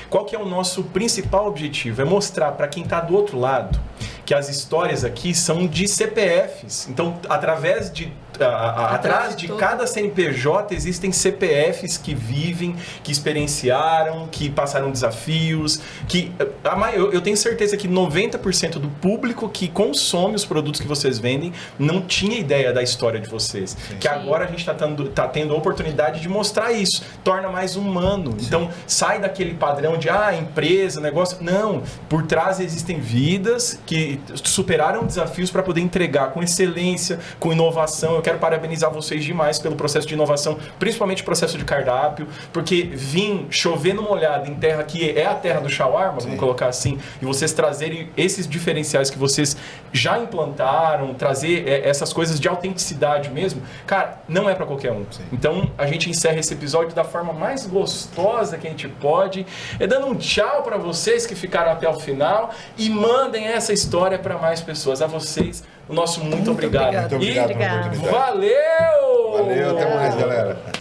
Qual que é o nosso principal objetivo? É mostrar para quem está do outro lado que as histórias aqui são de CPFs. Então, através de atrás de cada CNPJ existem CPFs que vivem, que experienciaram, que passaram desafios, que eu tenho certeza que 90% do público que consome os produtos que vocês vendem não tinha ideia da história de vocês. Sim. Que agora a gente tá tendo a oportunidade de mostrar isso, torna mais humano. Sim. Então sai daquele padrão de empresa, negócio. Não, por trás existem vidas que superaram desafios para poder entregar com excelência, com inovação. Eu quero parabenizar vocês demais pelo processo de inovação, principalmente o processo de cardápio, porque chover no molhado em terra que é a terra do shawarma, vamos colocar assim, e vocês trazerem esses diferenciais que vocês já implantaram, trazer essas coisas de autenticidade mesmo, cara, não é para qualquer um. Sim. Então, a gente encerra esse episódio da forma mais gostosa que a gente pode, dando um tchau para vocês que ficaram até o final e mandem essa história para mais pessoas. A vocês, o nosso muito obrigado. Muito obrigado pela oportunidade. Valeu! Valeu, até mais, galera.